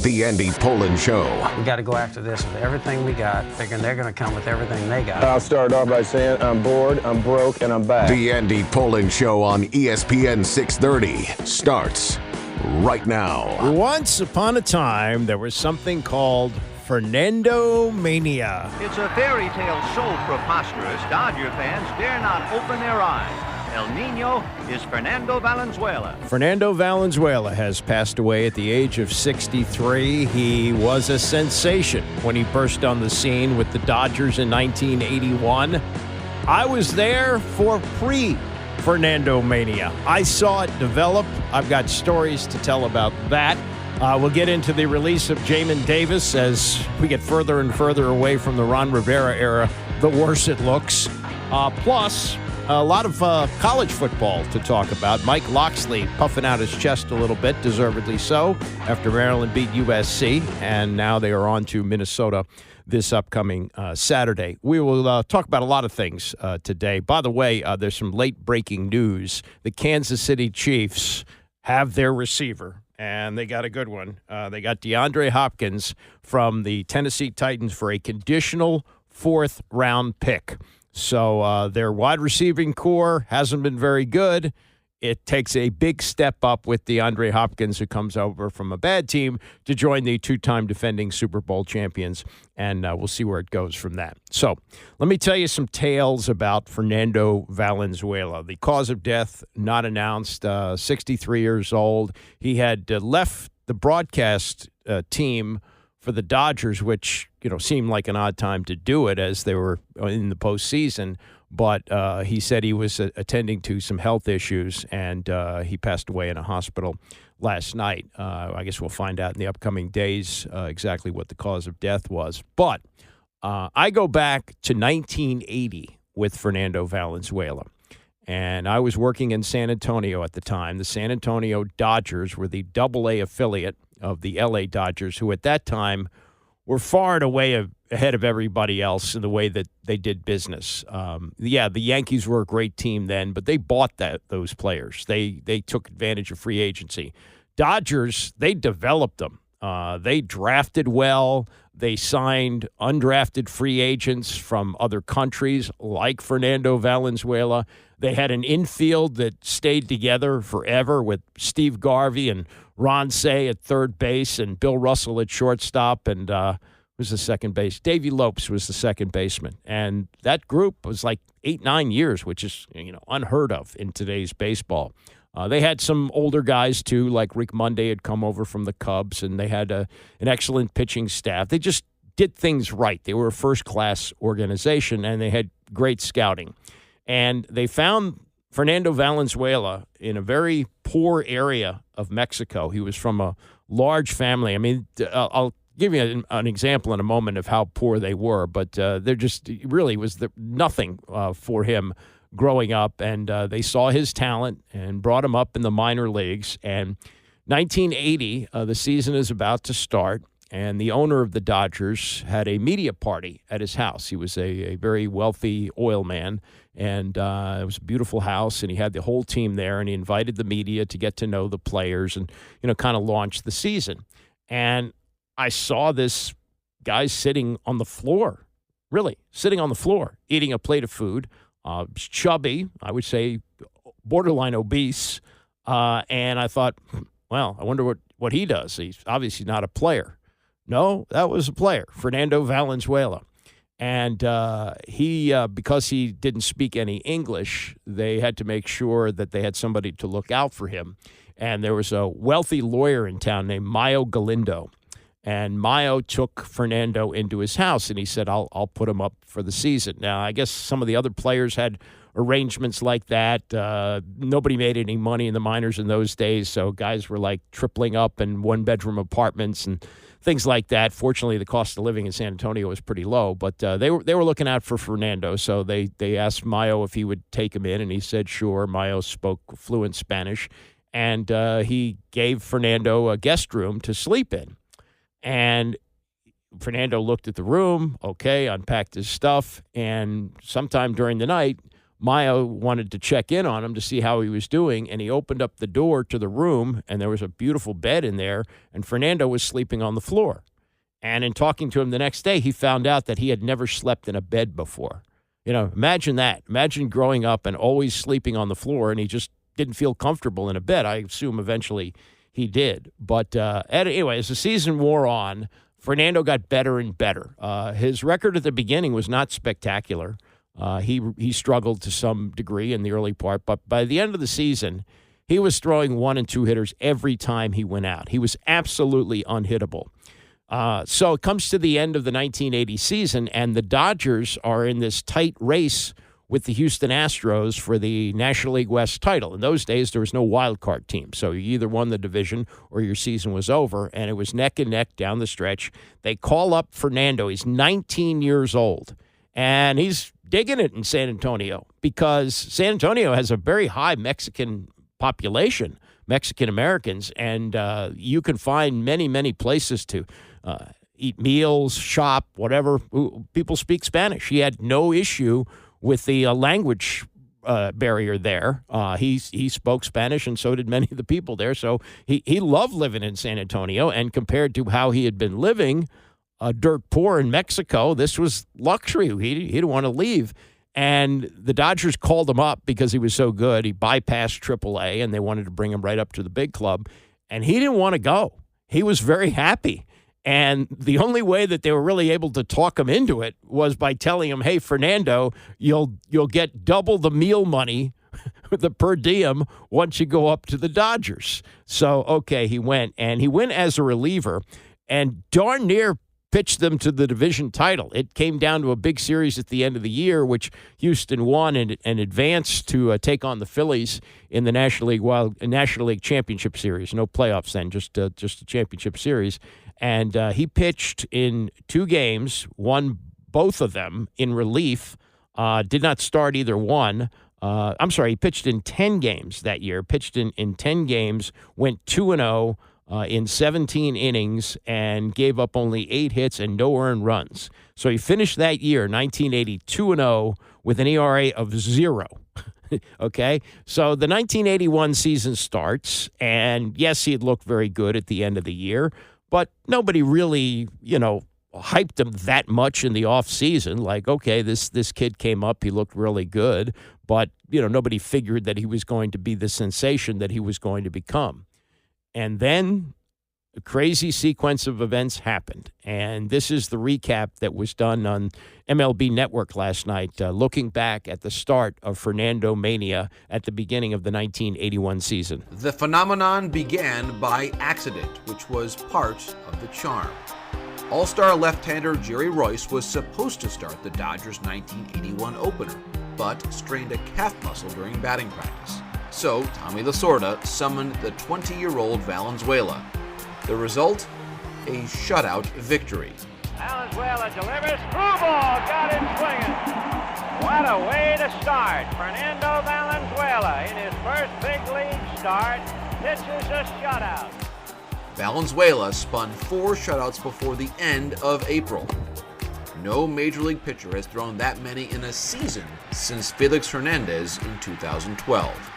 The Andy Pollin Show. We got to go after this with everything we got, thinking they're going to come with everything they got. I'll start off by saying I'm bored, I'm broke, and I'm back. The Andy Pollin Show on ESPN 630 starts right now. Once upon a time, there was something called Fernando Mania. It's a fairy tale so preposterous, Dodger fans dare not open their eyes. El Nino is Fernando Valenzuela. Fernando Valenzuela has passed away at the age of 63. He was a sensation when he burst on the scene with the Dodgers in 1981. I was there for pre-Fernando Mania. I saw it develop. I've got stories to tell about that. We'll get into the release of Jamin Davis as we get further and further away from the Ron Rivera era, the worse it looks. Plus, a lot of college football to talk about. Mike Locksley puffing out his chest a little bit, deservedly so, after Maryland beat USC, and now they are on to Minnesota this upcoming Saturday. We will talk about a lot of things today. By the way, there's some late-breaking news. The Kansas City Chiefs have their receiver, and they got a good one. They got DeAndre Hopkins from the Tennessee Titans for a conditional fourth-round pick. So their wide receiving core hasn't been very good. It takes a big step up with DeAndre Hopkins, who comes over from a bad team to join the two-time defending Super Bowl champions, and we'll see where it goes from that. So let me tell you some tales about Fernando Valenzuela. The cause of death not announced, 63 years old. He had left the broadcast team for the Dodgers, which, seemed like an odd time to do it as they were in the postseason. But he said he was attending to some health issues, and he passed away in a hospital last night. I guess we'll find out in the upcoming days exactly what the cause of death was. But I go back to 1980 with Fernando Valenzuela. And I was working in San Antonio at the time. The San Antonio Dodgers were the AA affiliate of the LA Dodgers, who at that time were far and away ahead of everybody else in the way that they did business. The Yankees were a great team then, but they bought those players. They took advantage of free agency. Dodgers, they developed them. They drafted well. They signed undrafted free agents from other countries like Fernando Valenzuela. They had an infield that stayed together forever with Steve Garvey and Ron Say at third base and Bill Russell at shortstop, and was the second base. Davey Lopes was the second baseman. And that group was like 8-9 years, which is unheard of in today's baseball. They had some older guys, too, like Rick Monday had come over from the Cubs, and they had an excellent pitching staff. They just did things right. They were a first-class organization, and they had great scouting. And they found Fernando Valenzuela in a very poor area of Mexico. He was from a large family. I mean, I'll give you an example in a moment of how poor they were, but there just really was nothing for him growing up, and they saw his talent and brought him up in the minor leagues. And 1980, the season is about to start, and the owner of the Dodgers had a media party at his house. He was a very wealthy oil man, and it was a beautiful house, and he had the whole team there, and he invited the media to get to know the players and, kind of launch the season. And I saw this guy sitting on the floor, really sitting on the floor, eating a plate of food, chubby, I would say borderline obese, and I thought, well, I wonder what he does. He's obviously not a player. No, that was a player, Fernando Valenzuela. And he, because he didn't speak any English, they had to make sure that they had somebody to look out for him. And there was a wealthy lawyer in town named Mayo Galindo. And Mayo took Fernando into his house, and he said, I'll put him up for the season. Now, I guess some of the other players had arrangements like that. Nobody made any money in the minors in those days, so guys were like tripling up in one-bedroom apartments and things like that. Fortunately, the cost of living in San Antonio was pretty low, but they were looking out for Fernando, so they asked Mayo if he would take him in, and he said sure. Mayo spoke fluent Spanish, and he gave Fernando a guest room to sleep in. And Fernando looked at the room, unpacked his stuff, and sometime during the night, Mayo wanted to check in on him to see how he was doing, and he opened up the door to the room, and there was a beautiful bed in there, and Fernando was sleeping on the floor. And in talking to him the next day, he found out that he had never slept in a bed before. Imagine that. Imagine growing up and always sleeping on the floor, and he just didn't feel comfortable in a bed. I assume eventually he did. But anyway, as the season wore on, Fernando got better and better. His record at the beginning was not spectacular. He struggled to some degree in the early part, but by the end of the season, he was throwing 1 and 2 hitters every time he went out. He was absolutely unhittable. So it comes to the end of the 1980 season, and the Dodgers are in this tight race with the Houston Astros for the National League West title. In those days, there was no wild card team, so you either won the division or your season was over, and it was neck and neck down the stretch. They call up Fernando. He's 19 years old, and he's digging it in San Antonio because San Antonio has a very high Mexican population, Mexican Americans, and you can find many, many places to eat meals, shop, whatever. People speak Spanish. He had no issue with the language barrier there. He spoke Spanish, and so did many of the people there. So he loved living in San Antonio, and compared to how he had been living dirt poor in Mexico, this was luxury. He didn't want to leave. And the Dodgers called him up because he was so good. He bypassed AAA, and they wanted to bring him right up to the big club. And he didn't want to go. He was very happy. And the only way that they were really able to talk him into it was by telling him, hey, Fernando, you'll get double the meal money, the per diem, once you go up to the Dodgers. So, okay, he went. And he went as a reliever and darn near pitched them to the division title. It came down to a big series at the end of the year, which Houston won and advanced to take on the Phillies in the National League Championship Series. No playoffs then, just a championship series. And he pitched in 2 games, won both of them in relief, did not start either one. He pitched in 10 games that year, pitched in 10 games, went 2-0, in 17 innings and gave up only 8 hits and no earned runs. So he finished that year, 1980, 2-0 with an ERA of 0. Okay? So the 1981 season starts, and yes, he had looked very good at the end of the year, but nobody really, hyped him that much in the offseason. Like, okay, this kid came up, he looked really good, but, nobody figured that he was going to be the sensation that he was going to become. And then a crazy sequence of events happened. And this is the recap that was done on MLB Network last night, looking back at the start of Fernando Mania at the beginning of the 1981 season. The phenomenon began by accident, which was part of the charm. All-star left-hander Jerry Royce was supposed to start the Dodgers' 1981 opener, but strained a calf muscle during batting practice. So, Tommy Lasorda summoned the 20-year-old Valenzuela. The result? A shutout victory. Valenzuela delivers, through ball, got him swinging. What a way to start. Fernando Valenzuela, in his first big league start, pitches a shutout. Valenzuela spun 4 shutouts before the end of April. No major league pitcher has thrown that many in a season since Felix Hernandez in 2012.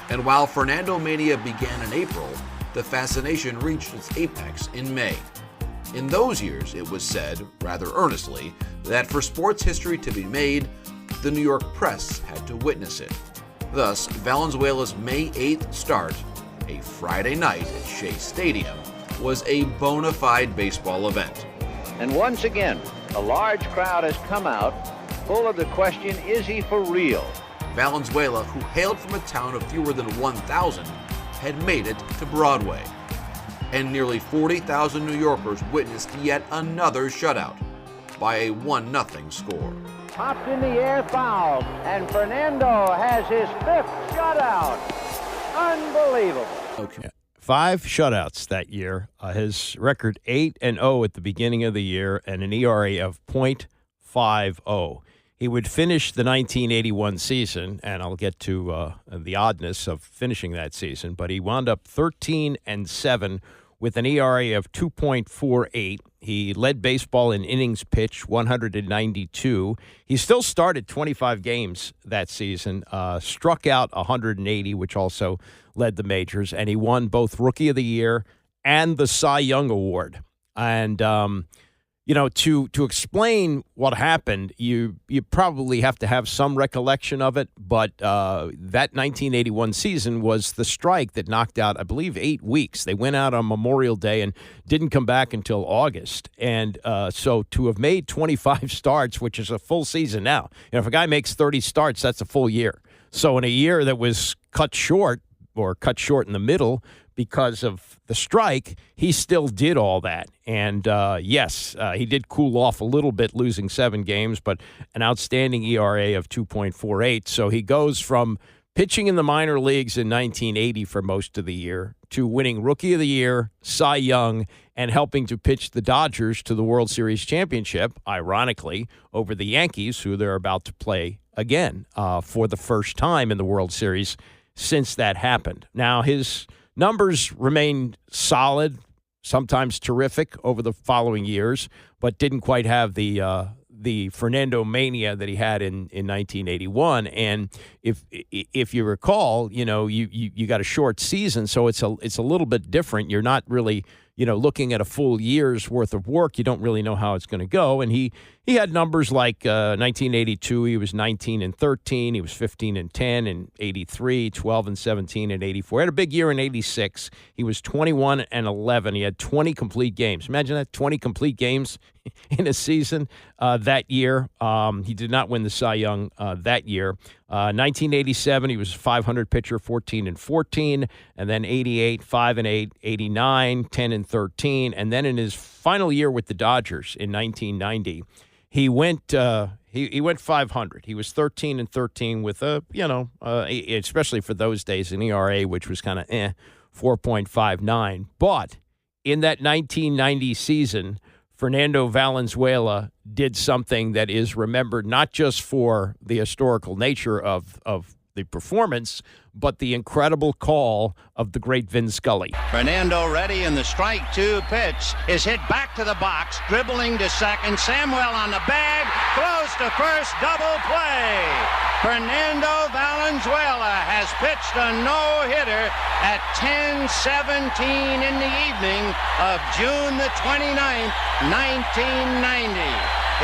And while Fernando Mania began in April, the fascination reached its apex in May. In those years, it was said, rather earnestly, that for sports history to be made, the New York press had to witness it. Thus, Valenzuela's May 8th start, a Friday night at Shea Stadium, was a bona fide baseball event. And once again, a large crowd has come out, full of the question, is he for real? Valenzuela, who hailed from a town of fewer than 1,000, had made it to Broadway. And nearly 40,000 New Yorkers witnessed yet another shutout by a 1-0 score. Popped in the air, foul, and Fernando has his 5th shutout. Unbelievable. Okay. 5 shutouts that year. His record 8-0 at the beginning of the year and an ERA of .50. He would finish the 1981 season, and I'll get to the oddness of finishing that season, but he wound up 13-7 with an ERA of 2.48. He led baseball in innings pitched, 192. He still started 25 games that season, struck out 180, which also led the majors, and he won both Rookie of the Year and the Cy Young Award. And, to explain what happened, you probably have to have some recollection of it, but that 1981 season was the strike that knocked out, I believe, 8 weeks. They went out on Memorial Day and didn't come back until August. And so to have made 25 starts, which is a full season now, if a guy makes 30 starts, that's a full year. So in a year that was cut short in the middle because of the strike, he still did all that. And, he did cool off a little bit, losing 7 games, but an outstanding ERA of 2.48. So he goes from pitching in the minor leagues in 1980 for most of the year to winning Rookie of the Year, Cy Young, and helping to pitch the Dodgers to the World Series championship, ironically, over the Yankees, who they're about to play again for the first time in the World Series since that happened. Now, his numbers remained solid, sometimes terrific over the following years, but didn't quite have the Fernando mania that he had in 1981. And if you recall, you got a short season, so it's a little bit different. You're not really looking at a full year's worth of work. You don't really know how it's going to go. And he had numbers like 1982, he was 19-13. He was 15-10 in 83, 12-17 in 84. He had a big year in 86. He was 21-11. He had 20 complete games. Imagine that, 20 complete games in a season that year. He did not win the Cy Young that year. 1987, he was a 500 pitcher, 14-14, and then 88, 5-8, 89, 10-13, and then in his final year with the Dodgers in 1990, he went 500. He was 13-13 with especially for those days, an ERA which was kind of 4.59. But in that 1990 season, Fernando Valenzuela did something that is remembered not just for the historical nature of the performance, but the incredible call of the great Vin Scully. Fernando ready, and the strike 2 pitch is hit back to the box, dribbling to second. Samuel on the bag, throws to first, double play. Fernando Valenzuela has pitched a no-hitter at 10:17 in the evening of June the 29th, 1990.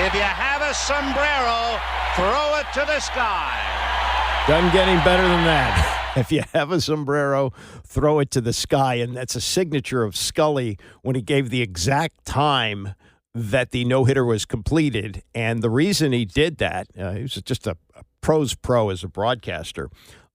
If you have a sombrero, throw it to the sky. Doesn't get any better than that. If you have a sombrero, throw it to the sky. And that's a signature of Scully when he gave the exact time that the no-hitter was completed. And the reason he did that, he was just a pro's pro as a broadcaster.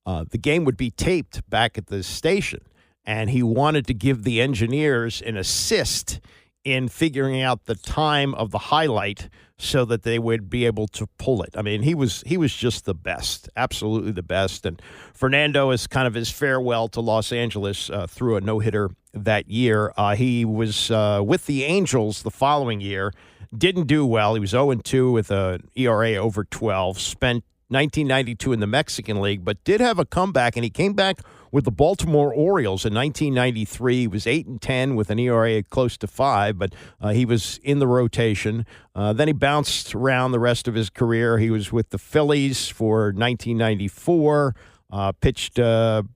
The game would be taped back at the station, and he wanted to give the engineers an assist in figuring out the time of the highlight so that they would be able to pull it. I mean, he was just the best, absolutely the best. And Fernando, is kind of his farewell to Los Angeles, threw a no-hitter that year. He was with the Angels the following year, didn't do well. He was 0-2 with an ERA over 12, spent 1992 in the Mexican League, but did have a comeback, and he came back with the Baltimore Orioles in 1993. He was 8-10 with an ERA close to 5, but he was in the rotation. Then he bounced around the rest of his career. He was with the Phillies for 1994, pitched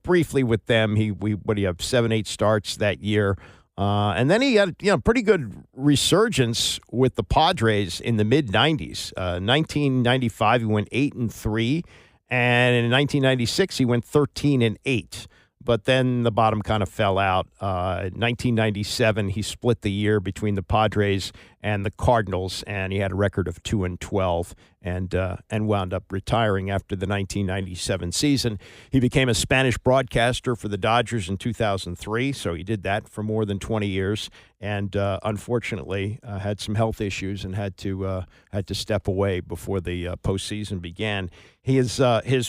briefly with them. He 7-8 starts that year. And then he had pretty good resurgence with the Padres in the mid-90s. 1995, he went 8-3, and in 1996, he went 13-8. But then the bottom kind of fell out. 1997, he split the year between the Padres and the Cardinals, and he had a record of 2-12, and wound up retiring after the 1997 season. He became a Spanish broadcaster for the Dodgers in 2003, so he did that for more than 20 years, and unfortunately had some health issues and had to step away before the postseason began. His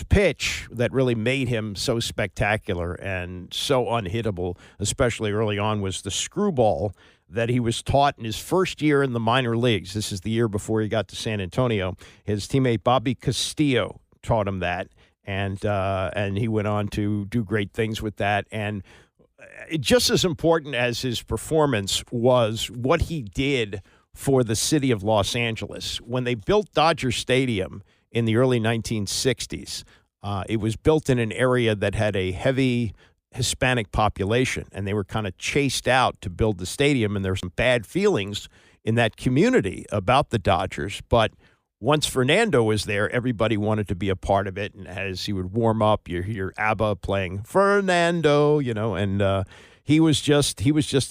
pitch that really made him so spectacular and so unhittable, especially early on, was the screwball that he was taught in his first year in the minor leagues. This is the year before he got to San Antonio. His teammate Bobby Castillo taught him that, and he went on to do great things with that. And just as important as his performance was what he did for the city of Los Angeles. When they built Dodger Stadium in the early 1960s, it was built in an area that had a heavy Hispanic population, and they were kind of chased out to build the stadium, and there were some bad feelings in that community about the Dodgers. But once Fernando was there, everybody wanted to be a part of it, and as he would warm up, you hear ABBA playing Fernando, and he was just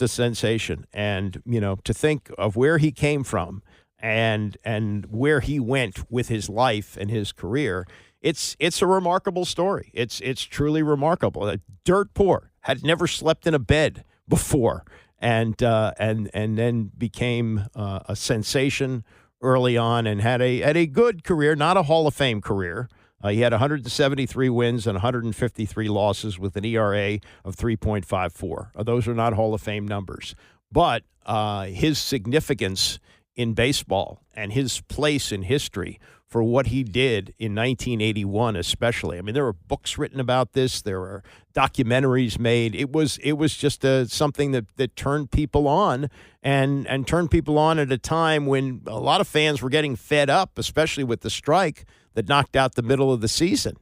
a sensation. And, to think of where he came from and where he went with his life and his career, it's a remarkable story. It's truly remarkable. Dirt poor, had never slept in a bed before, and then became a sensation early on and had a good career, not a Hall of Fame career. He had 173 wins and 153 losses with an ERA of 3.54. Those are not Hall of Fame numbers. But his significance in baseball and his place in history for what he did in 1981 especially. I mean, there were books written about this. There were documentaries made. It was just something that turned people on and turned people on at a time when a lot of fans were getting fed up, especially with the strike that knocked out the middle of the season.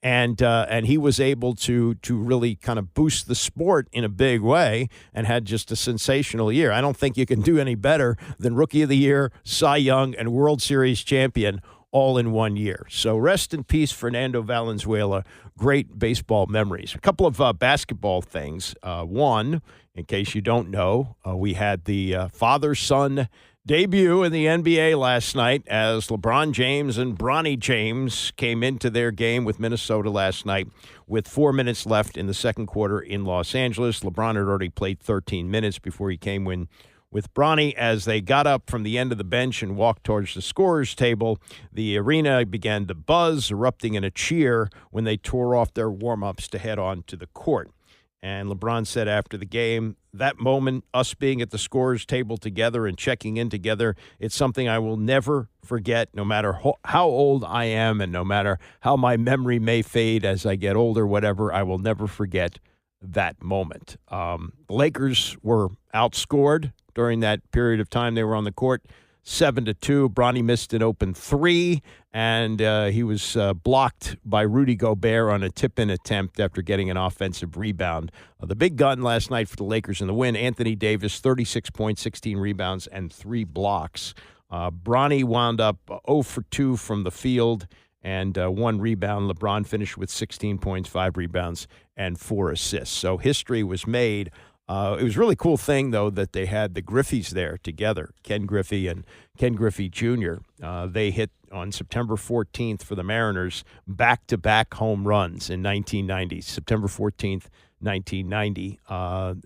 And he was able to really kind of boost the sport in a big way and had just a sensational year. I don't think you can do any better than Rookie of the Year, Cy Young, and World Series champion all in 1 year. So rest in peace, Fernando Valenzuela. Great baseball memories. A couple of basketball things. One, in case you don't know, we had the father-son debut in the NBA last night as LeBron James and Bronny James came into their game with Minnesota last night with 4 minutes left in the second quarter in Los Angeles. LeBron had already played 13 minutes before he came in with Bronny. As they got up from the end of the bench and walked towards the scorer's table, the arena began to buzz, erupting in a cheer when they tore off their warm-ups to head on to the court. And LeBron said after the game, that moment, us being at the scorer's table together and checking in together, it's something I will never forget, no matter how old I am and no matter how my memory may fade as I get older, whatever, I will never forget that moment. The Lakers were outscored during that period of time they were on the court, 7-2. Bronny missed an open three, and he was blocked by Rudy Gobert on a tip-in attempt after getting an offensive rebound. The big gun last night for the Lakers in the win, Anthony Davis, 36 points, 16 rebounds, and 3 blocks. Bronny wound up 0 for 2 from the field and 1 rebound. LeBron finished with 16 points, 5 rebounds, and 4 assists. So history was made. It was a really cool thing, though, that they had the Griffeys there together, Ken Griffey and Ken Griffey Jr. They hit on September 14th for the Mariners back-to-back home runs in 1990, September 14th, 1990.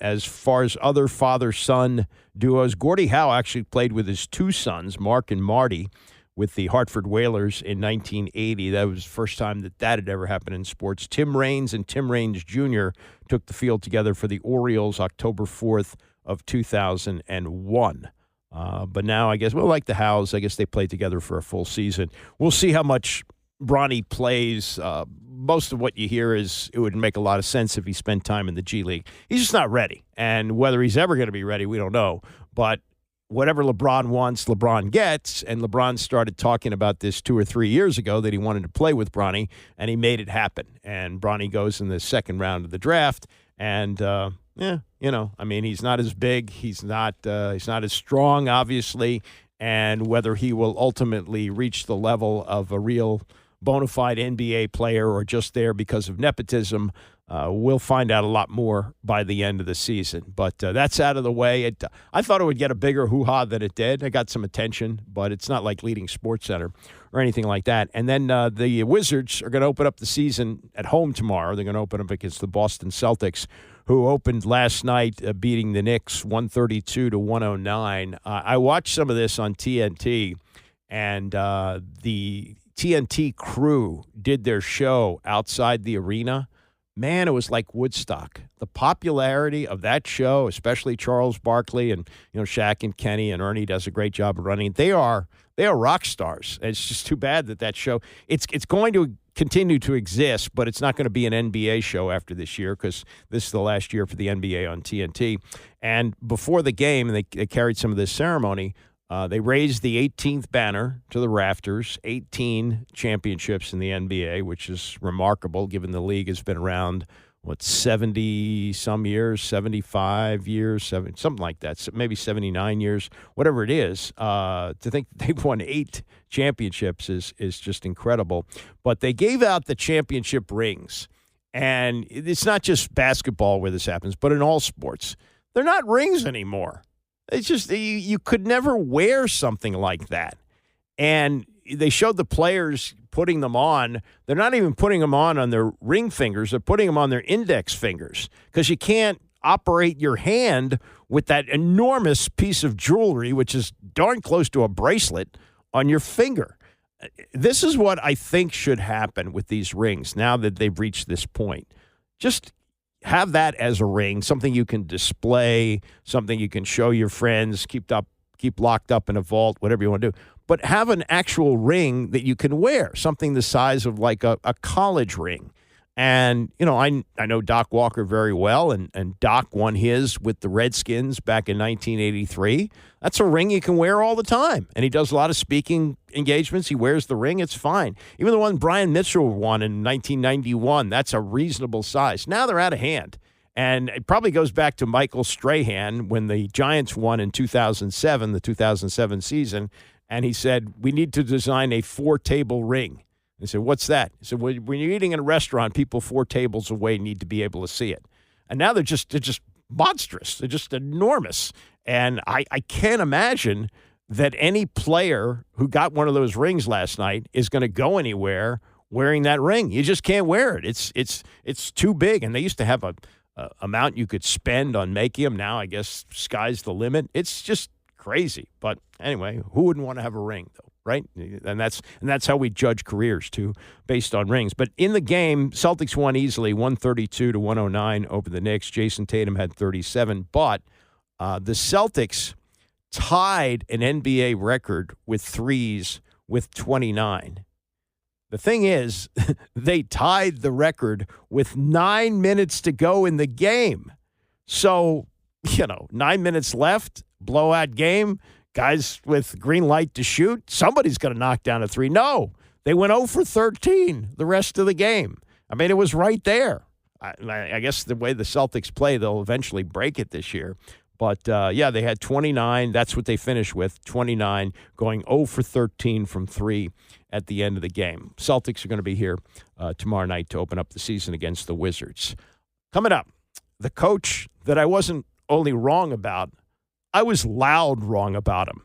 As far as other father-son duos, Gordie Howe actually played with his 2 sons, Mark and Marty, with the Hartford Whalers in 1980. That was the first time that had ever happened in sports. Tim Raines and Tim Raines Jr. took the field together for the Orioles October 4th of 2001. But now, I guess, like the Howes, I guess they played together for a full season. We'll see how much Bronny plays. Most of what you hear is it would make a lot of sense if he spent time in the G League. He's just not ready. And whether he's ever going to be ready, we don't know. But whatever LeBron wants, LeBron gets, and LeBron started talking about this 2 or 3 years ago that he wanted to play with Bronny, and he made it happen. And Bronny goes in the second round of the draft, and he's not as big, he's not as strong, obviously, and whether he will ultimately reach the level of a real bona fide NBA player or just there because of nepotism, we'll find out a lot more by the end of the season. But that's out of the way. I thought it would get a bigger hoo-ha than it did. It got some attention, but it's not like leading SportsCenter or anything like that. And then the Wizards are going to open up the season at home tomorrow. They're going to open up against the Boston Celtics, who opened last night beating the Knicks 132-109. I watched some of this on TNT, and the TNT crew did their show outside the arena. Man, it was like Woodstock. The popularity of that show, especially Charles Barkley and Shaq and Kenny, and Ernie does a great job of running. They are rock stars. It's just too bad that show it's going to continue to exist, but it's not going to be an NBA show after this year because this is the last year for the NBA on TNT. And before the game, they carried some of this ceremony. They raised the 18th banner to the rafters, 18 championships in the NBA, which is remarkable given the league has been around, 70-some years, 75 years, something like that, maybe 79 years, whatever it is. To think they've won 8 championships is just incredible. But they gave out the championship rings, and it's not just basketball where this happens, but in all sports. They're not rings anymore. It's just you could never wear something like that. And they showed the players putting them on. They're not even putting them on their ring fingers. They're putting them on their index fingers because you can't operate your hand with that enormous piece of jewelry, which is darn close to a bracelet, on your finger. This is what I think should happen with these rings now that they've reached this point. Just have that as a ring, something you can display, something you can show your friends, keep locked up in a vault, whatever you want to do. But have an actual ring that you can wear, something the size of like a college ring. And, I know Doc Walker very well, and Doc won his with the Redskins back in 1983. That's a ring you can wear all the time. And he does a lot of speaking engagements. He wears the ring. It's fine. Even the one Brian Mitchell won in 1991, that's a reasonable size. Now they're out of hand. And it probably goes back to Michael Strahan when the Giants won in 2007, the 2007 season. And he said, we need to design a 4-table ring. I said, what's that? He said, when you're eating in a restaurant, people 4 tables away need to be able to see it. And now they're just monstrous. They're just enormous. And I can't imagine that any player who got one of those rings last night is going to go anywhere wearing that ring. You just can't wear it. It's too big. And they used to have a amount you could spend on making them. Now I guess sky's the limit. It's just crazy. But anyway, who wouldn't want to have a ring, though? Right? And that's how we judge careers, too, based on rings. But in the game, Celtics won easily, 132-109 over the Knicks. Jason Tatum had 37. But the Celtics tied an NBA record with threes with 29. The thing is, they tied the record with 9 minutes to go in the game. So, 9 minutes left, blowout game. Guys with green light to shoot, somebody's going to knock down a three. No, they went 0 for 13 the rest of the game. I mean, it was right there. I guess the way the Celtics play, they'll eventually break it this year. But, they had 29. That's what they finished with, 29, going 0 for 13 from 3 at the end of the game. Celtics are going to be here tomorrow night to open up the season against the Wizards. Coming up, the coach that I wasn't only wrong about, I was loud wrong about him.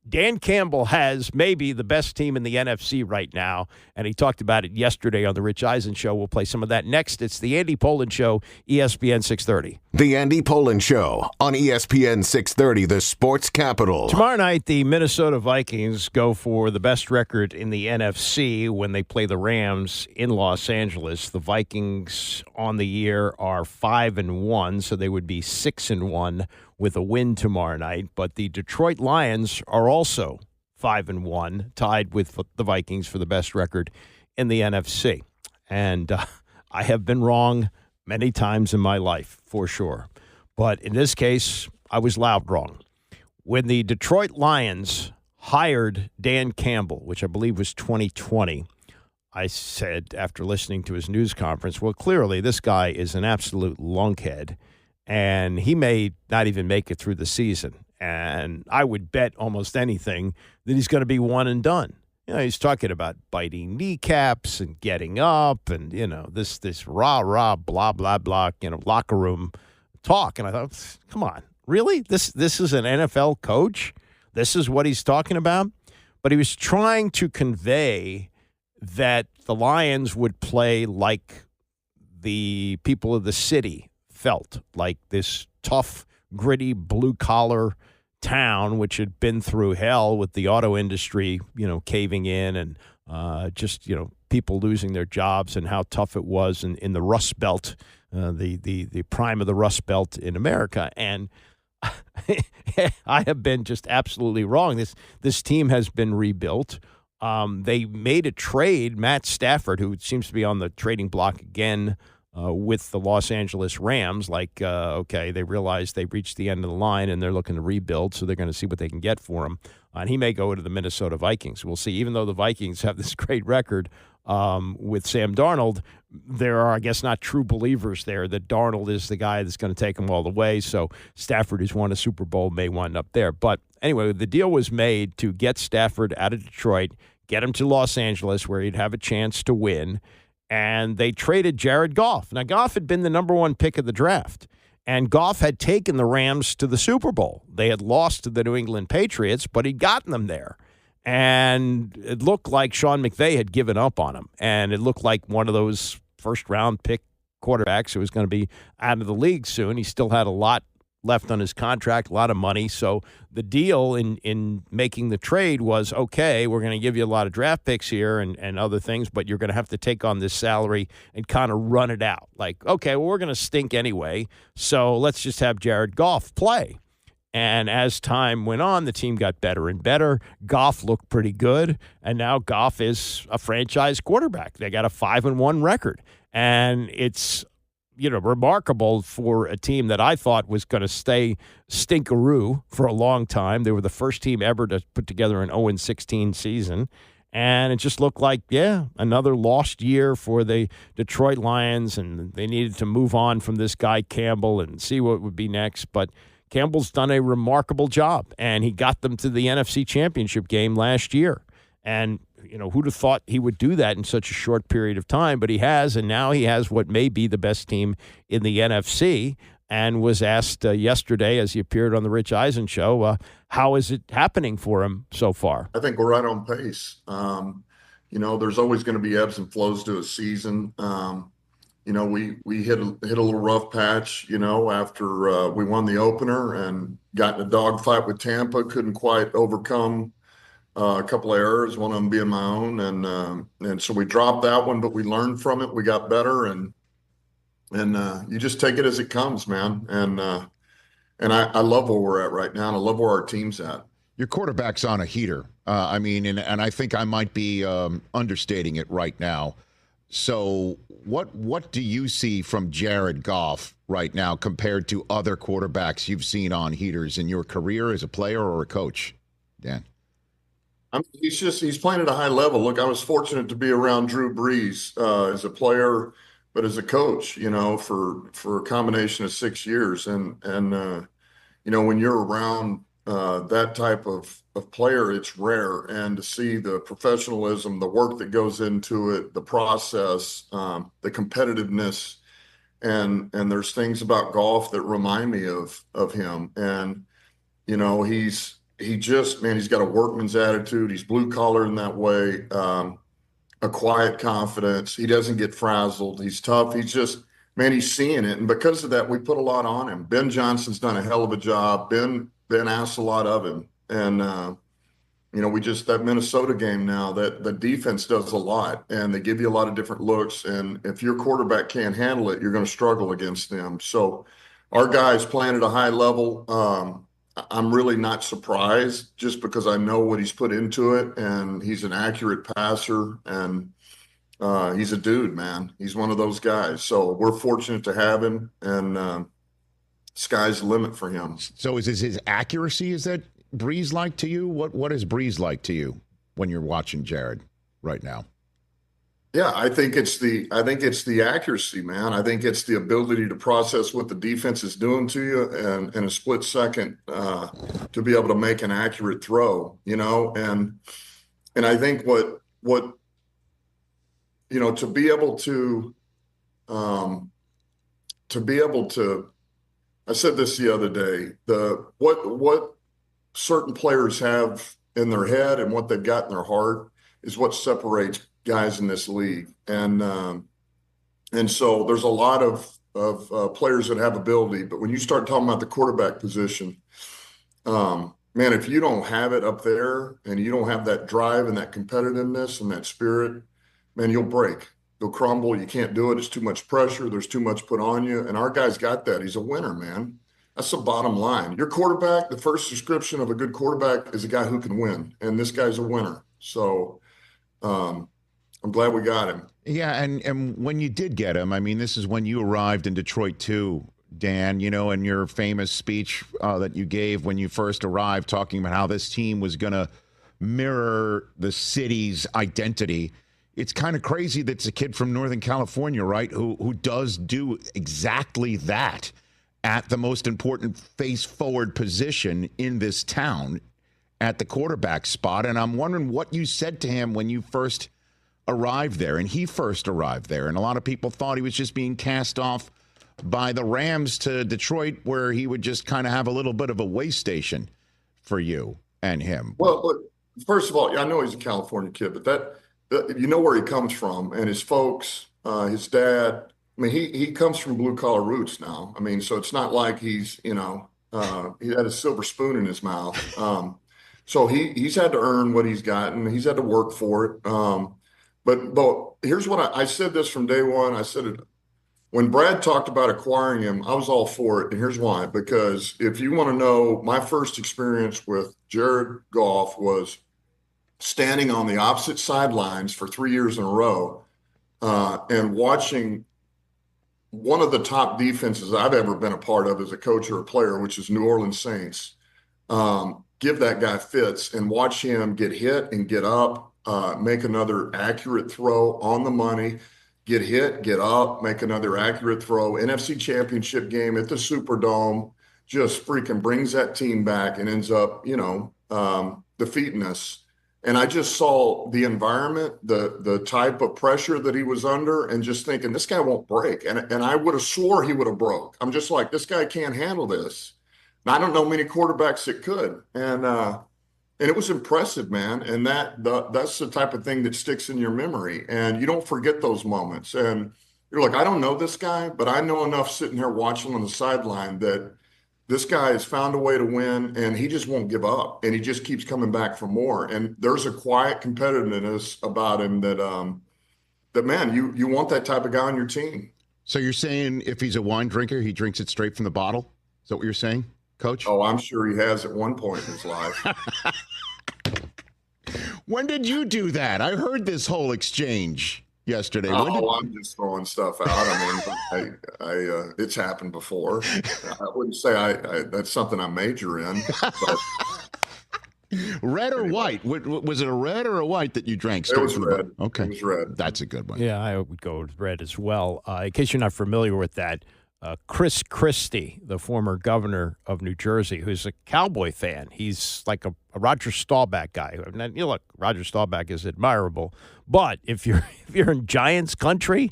Dan Campbell has maybe the best team in the NFC right now, and he talked about it yesterday on the Rich Eisen Show. We'll play some of that next. It's the Andy Pollin Show, ESPN 630. The Andy Pollin Show on ESPN 630, the sports capital. Tomorrow night, the Minnesota Vikings go for the best record in the NFC when they play the Rams in Los Angeles. The Vikings on the year are 5-1, so they would be 6-1 with a win tomorrow night. But the Detroit Lions are also 5-1, tied with the Vikings for the best record in the NFC. And I have been wrong many times in my life, for sure. But in this case, I was loud wrong. When the Detroit Lions hired Dan Campbell, which I believe was 2020, I said after listening to his news conference, well, clearly this guy is an absolute lunkhead, and he may not even make it through the season. And I would bet almost anything that he's going to be one and done. He's talking about biting kneecaps and getting up and, this rah-rah, blah, blah, blah, locker room talk. And I thought, come on, really? This is an NFL coach? This is what he's talking about? But he was trying to convey that the Lions would play like the people of the city felt, like this tough, gritty, blue-collar town, which had been through hell with the auto industry, caving in and people losing their jobs and how tough it was in the Rust Belt, the prime of the Rust Belt in America. And I have been just absolutely wrong. This team has been rebuilt. They made a trade. Matt Stafford, who seems to be on the trading block again with the Los Angeles Rams, okay, they realize they've reached the end of the line and they're looking to rebuild, so they're going to see what they can get for him. And he may go to the Minnesota Vikings. We'll see. Even though the Vikings have this great record with Sam Darnold, there are, I guess, not true believers there that Darnold is the guy that's going to take them all the way. So Stafford, who's won a Super Bowl, may wind up there. But anyway, the deal was made to get Stafford out of Detroit, get him to Los Angeles where he'd have a chance to win. And they traded Jared Goff. Now, Goff had been the number one pick of the draft. And Goff had taken the Rams to the Super Bowl. They had lost to the New England Patriots, but he'd gotten them there. And it looked like Sean McVay had given up on him. And it looked like one of those first-round pick quarterbacks who was going to be out of the league soon. He still had a lot left on his contract, a lot of money. So the deal in making the trade was, okay, we're going to give you a lot of draft picks here and other things, but you're going to have to take on this salary and kind of run it out. Like, okay, well, we're going to stink anyway, so let's just have Jared Goff play. And as time went on, the team got better and better. Goff looked pretty good, and now Goff is a franchise quarterback. They got a 5-1 record, and it's remarkable for a team that I thought was going to stay stinkeroo for a long time. They were the first team ever to put together an 0-16 season. And it just looked like, another lost year for the Detroit Lions. And they needed to move on from this guy Campbell and see what would be next. But Campbell's done a remarkable job. And he got them to the NFC Championship game last year. And who'd have thought he would do that in such a short period of time? But he has, and now he has what may be the best team in the NFC, and was asked yesterday as he appeared on the Rich Eisen show, how is it happening for him so far? I think we're right on pace. There's always going to be ebbs and flows to a season. We hit a little rough patch, after we won the opener and got in a dogfight with Tampa, couldn't quite overcome a couple of errors, one of them being my own, and so we dropped that one, but we learned from it. We got better, and you just take it as it comes, man. And I love where we're at right now, and I love where our team's at. Your quarterback's on a heater. And I think I might be understating it right now. So what do you see from Jared Goff right now compared to other quarterbacks you've seen on heaters in your career as a player or a coach, Dan? He's playing at a high level. Look, I was fortunate to be around Drew Brees as a player, but as a coach, for a combination of 6 years. And when you're around that type of player, it's rare. And to see the professionalism, the work that goes into it, the process, the competitiveness, and there's things about golf that remind me of him. And, he's got a workman's attitude. He's blue collar in that way, a quiet confidence. He doesn't get frazzled. He's tough. He's seeing it. And because of that, we put a lot on him. Ben Johnson's done a hell of a job. Ben asks a lot of him. And, that Minnesota game now, that the defense does a lot, and they give you a lot of different looks. And if your quarterback can't handle it, you're going to struggle against them. So our guys playing at a high level, I'm really not surprised, just because I know what he's put into it, and he's an accurate passer, and he's a dude, man. He's one of those guys. So we're fortunate to have him, and sky's the limit for him. So is his accuracy, is that Breeze like to you? What is Breeze like to you when you're watching Jared right now? Yeah, I think it's the accuracy, man. I think it's the ability to process what the defense is doing to you, and in a split second to be able to make an accurate throw, and I think what to be able to I said this the other day, what certain players have in their head and what they've got in their heart is what separates guys in this league. And so there's a lot of players that have ability, but when you start talking about the quarterback position, man, if you don't have it up there and you don't have that drive and that competitiveness and that spirit, man, you'll break. You'll crumble. You can't do it. It's too much pressure. There's too much put on you. And our guy's got that. He's a winner, man. That's the bottom line. Your quarterback, the first description of a good quarterback is a guy who can win. And this guy's a winner. So I'm glad we got him. Yeah, and when you did get him, I mean, this is when you arrived in Detroit too, Dan, you know, in your famous speech that you gave when you first arrived, talking about how this team was going to mirror the city's identity. It's kind of crazy that it's a kid from Northern California, right, who does do exactly that at the most important face-forward position in this town at the quarterback spot. And I'm wondering what you said to him when you first arrived there, and he first arrived there. And a lot of people thought he was just being cast off by the Rams to Detroit, where he would just kind of have a little bit of a way station for you and him. Well, look, first of all, I know he's a California kid, but you know where he comes from, and his folks, his dad. I mean, he comes from blue collar roots now. I mean, so it's not like he's, he had a silver spoon in his mouth. So he's had to earn what he's gotten. He's had to work for it. But here's what I said this from day one. I said it when Brad talked about acquiring him. I was all for it, and here's why. Because if you want to know, my first experience with Jared Goff was standing on the opposite sidelines for 3 years in a row and watching one of the top defenses I've ever been a part of as a coach or a player, which is New Orleans Saints, give that guy fits and watch him get hit and get up, make another accurate throw on the money, get hit, get up, make another accurate throw. NFC Championship game at the Superdome, just freaking brings that team back and ends up, defeating us. And I just saw the environment, the type of pressure that he was under, and just thinking, this guy won't break. And I would have swore he would have broke. I'm just like, this guy can't handle this. And I don't know many quarterbacks that could. And it was impressive, man. And that's the type of thing that sticks in your memory. And you don't forget those moments. And you're like, I don't know this guy, but I know enough sitting here watching on the sideline that this guy has found a way to win, and he just won't give up, and he just keeps coming back for more. And there's a quiet competitiveness about him that man, you want that type of guy on your team. So you're saying if he's a wine drinker, he drinks it straight from the bottle? Is that what you're saying, Coach? Oh, I'm sure he has at one point in his life. When did you do that? I heard this whole exchange yesterday. I'm just throwing stuff out. I mean, it's happened before. I wouldn't say that's something I major in. But red or white? Was it a red or a white that you drank? It was red. Okay. It was red. That's a good one. Yeah, I would go with red as well. In case you're not familiar with that, Chris Christie, the former governor of New Jersey, who's a Cowboy fan. He's like a Roger Staubach guy. Look, Roger Staubach is admirable, but if you're in Giants country,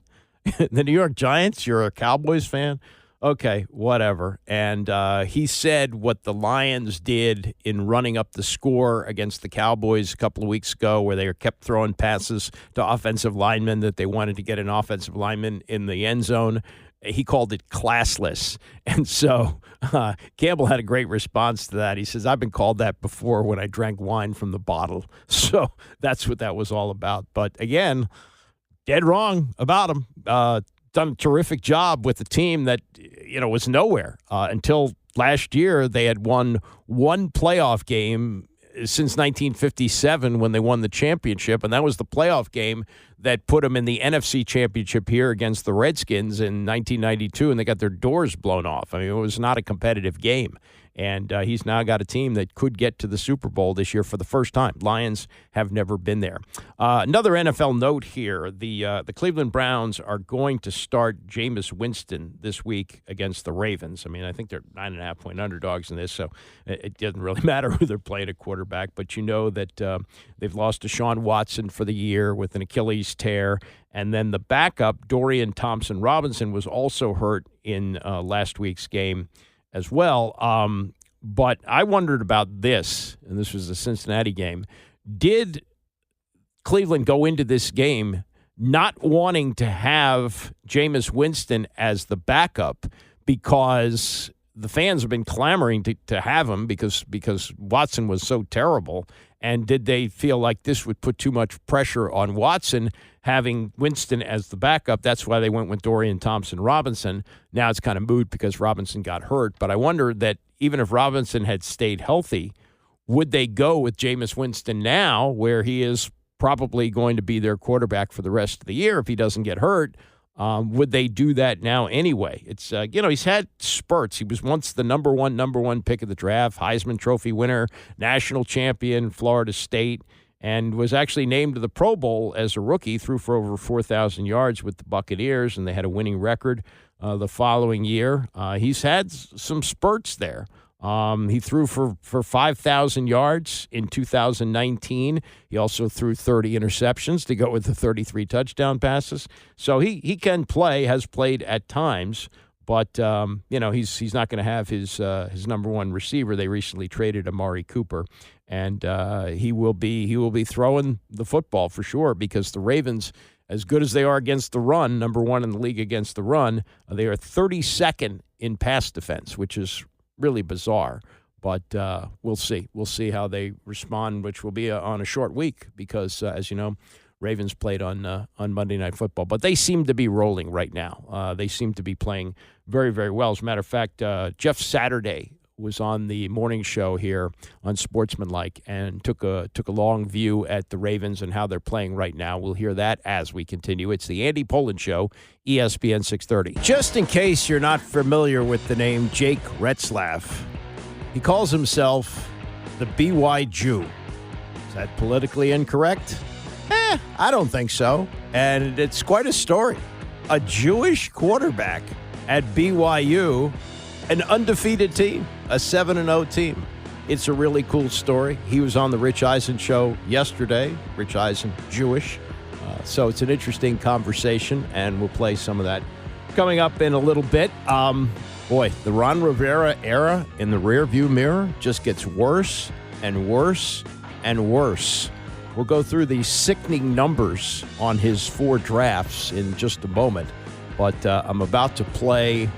the New York Giants, you're a Cowboys fan. Okay, whatever. And he said what the Lions did in running up the score against the Cowboys a couple of weeks ago, where they kept throwing passes to offensive linemen that they wanted to get an offensive lineman in the end zone. He called it classless. And so Campbell had a great response to that. He says, I've been called that before when I drank wine from the bottle. So that's what that was all about. But again, dead wrong about him. Done a terrific job with a team that, was nowhere. Until last year, they had won one playoff game since 1957 when they won the championship, and that was the playoff game that put them in the NFC Championship here against the Redskins in 1992, and they got their doors blown off. I mean, it was not a competitive game. And he's now got a team that could get to the Super Bowl this year for the first time. Lions have never been there. Another NFL note here. The Cleveland Browns are going to start Jameis Winston this week against the Ravens. I mean, I think they're 9.5-point underdogs in this, so it doesn't really matter who they're playing at quarterback. But you know that they've lost Deshaun Watson for the year with an Achilles tear. And then the backup, Dorian Thompson-Robinson, was also hurt in last week's game as well. But I wondered about this, and this was the Cincinnati game. Did Cleveland go into this game not wanting to have Jameis Winston as the backup because the fans have been clamoring to have him because Watson was so terrible? And did they feel like this would put too much pressure on Watson having Winston as the backup? That's why they went with Dorian Thompson-Robinson. Now it's kind of moot because Robinson got hurt. But I wonder that even if Robinson had stayed healthy, would they go with Jameis Winston now where he is probably going to be their quarterback for the rest of the year if he doesn't get hurt. Would they do that now anyway? It's he's had spurts. He was once the number one pick of the draft, Heisman Trophy winner, national champion, Florida State, and was actually named to the Pro Bowl as a rookie. Threw for over 4,000 yards with the Buccaneers, and they had a winning record the following year. He's had some spurts there. He threw for 5,000 yards in 2019. He also threw 30 interceptions to go with the 33 touchdown passes. So he can play, has played at times, but he's not going to have his number one receiver. They recently traded Amari Cooper, and he will be throwing the football for sure, because the Ravens, as good as they are against the run, number one in the league against the run, they are 32nd in pass defense, which is really bizarre, but we'll see. We'll see how they respond, which will be on a short week because, as you know, Ravens played on Monday Night Football. But they seem to be rolling right now. They seem to be playing very, very well. As a matter of fact, Jeff Saturday was on the morning show here on Sportsmanlike and took a long view at the Ravens and how they're playing right now. We'll hear that as we continue. It's the Andy Pollin Show, ESPN 630. Just in case you're not familiar with the name Jake Retzlaff, he calls himself the BYJew. Is that politically incorrect? I don't think so. And it's quite a story. A Jewish quarterback at BYU, an undefeated team, a 7-0 team. It's a really cool story. He was on the Rich Eisen show yesterday. Rich Eisen, Jewish. So it's an interesting conversation, and we'll play some of that coming up in a little bit. The Ron Rivera era in the rearview mirror just gets worse and worse and worse. We'll go through the sickening numbers on his 4 drafts in just a moment, but I'm about to play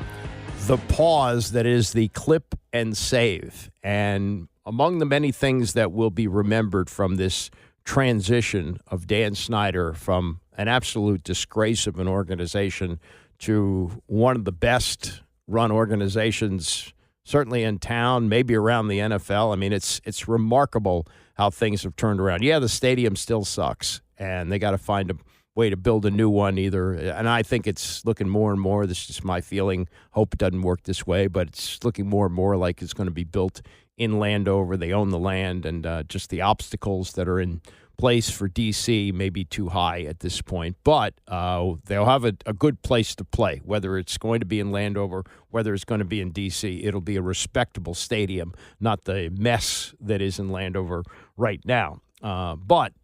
the pause that is the clip and save. And among the many things that will be remembered from this transition of Dan Snyder from an absolute disgrace of an organization to one of the best run organizations, certainly in town, maybe around the NFL. I mean, it's remarkable how things have turned around. Yeah, the stadium still sucks, and they got to find a way to build a new one either. And I think it's looking more and more, this is just my feeling, hope it doesn't work this way, but it's looking more and more like it's going to be built in Landover. They own the land, and just the obstacles that are in place for D.C. may be too high at this point. But they'll have a good place to play, whether it's going to be in Landover, whether it's going to be in D.C. It'll be a respectable stadium, not the mess that is in Landover right now. But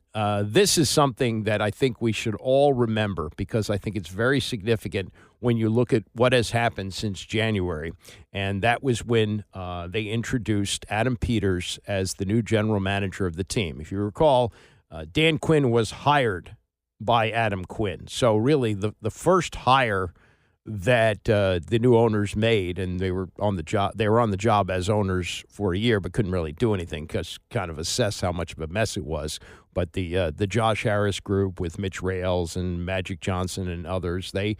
this is something that I think we should all remember, because I think it's very significant when you look at what has happened since January. And that was when they introduced Adam Peters as the new general manager of the team. If you recall, Dan Quinn was hired by Adam Quinn. So really the first hire that the new owners made, and they were on the job as owners for a year, but couldn't really do anything because kind of assess how much of a mess it was. But the Josh Harris group with Mitch Rales and Magic Johnson and others, they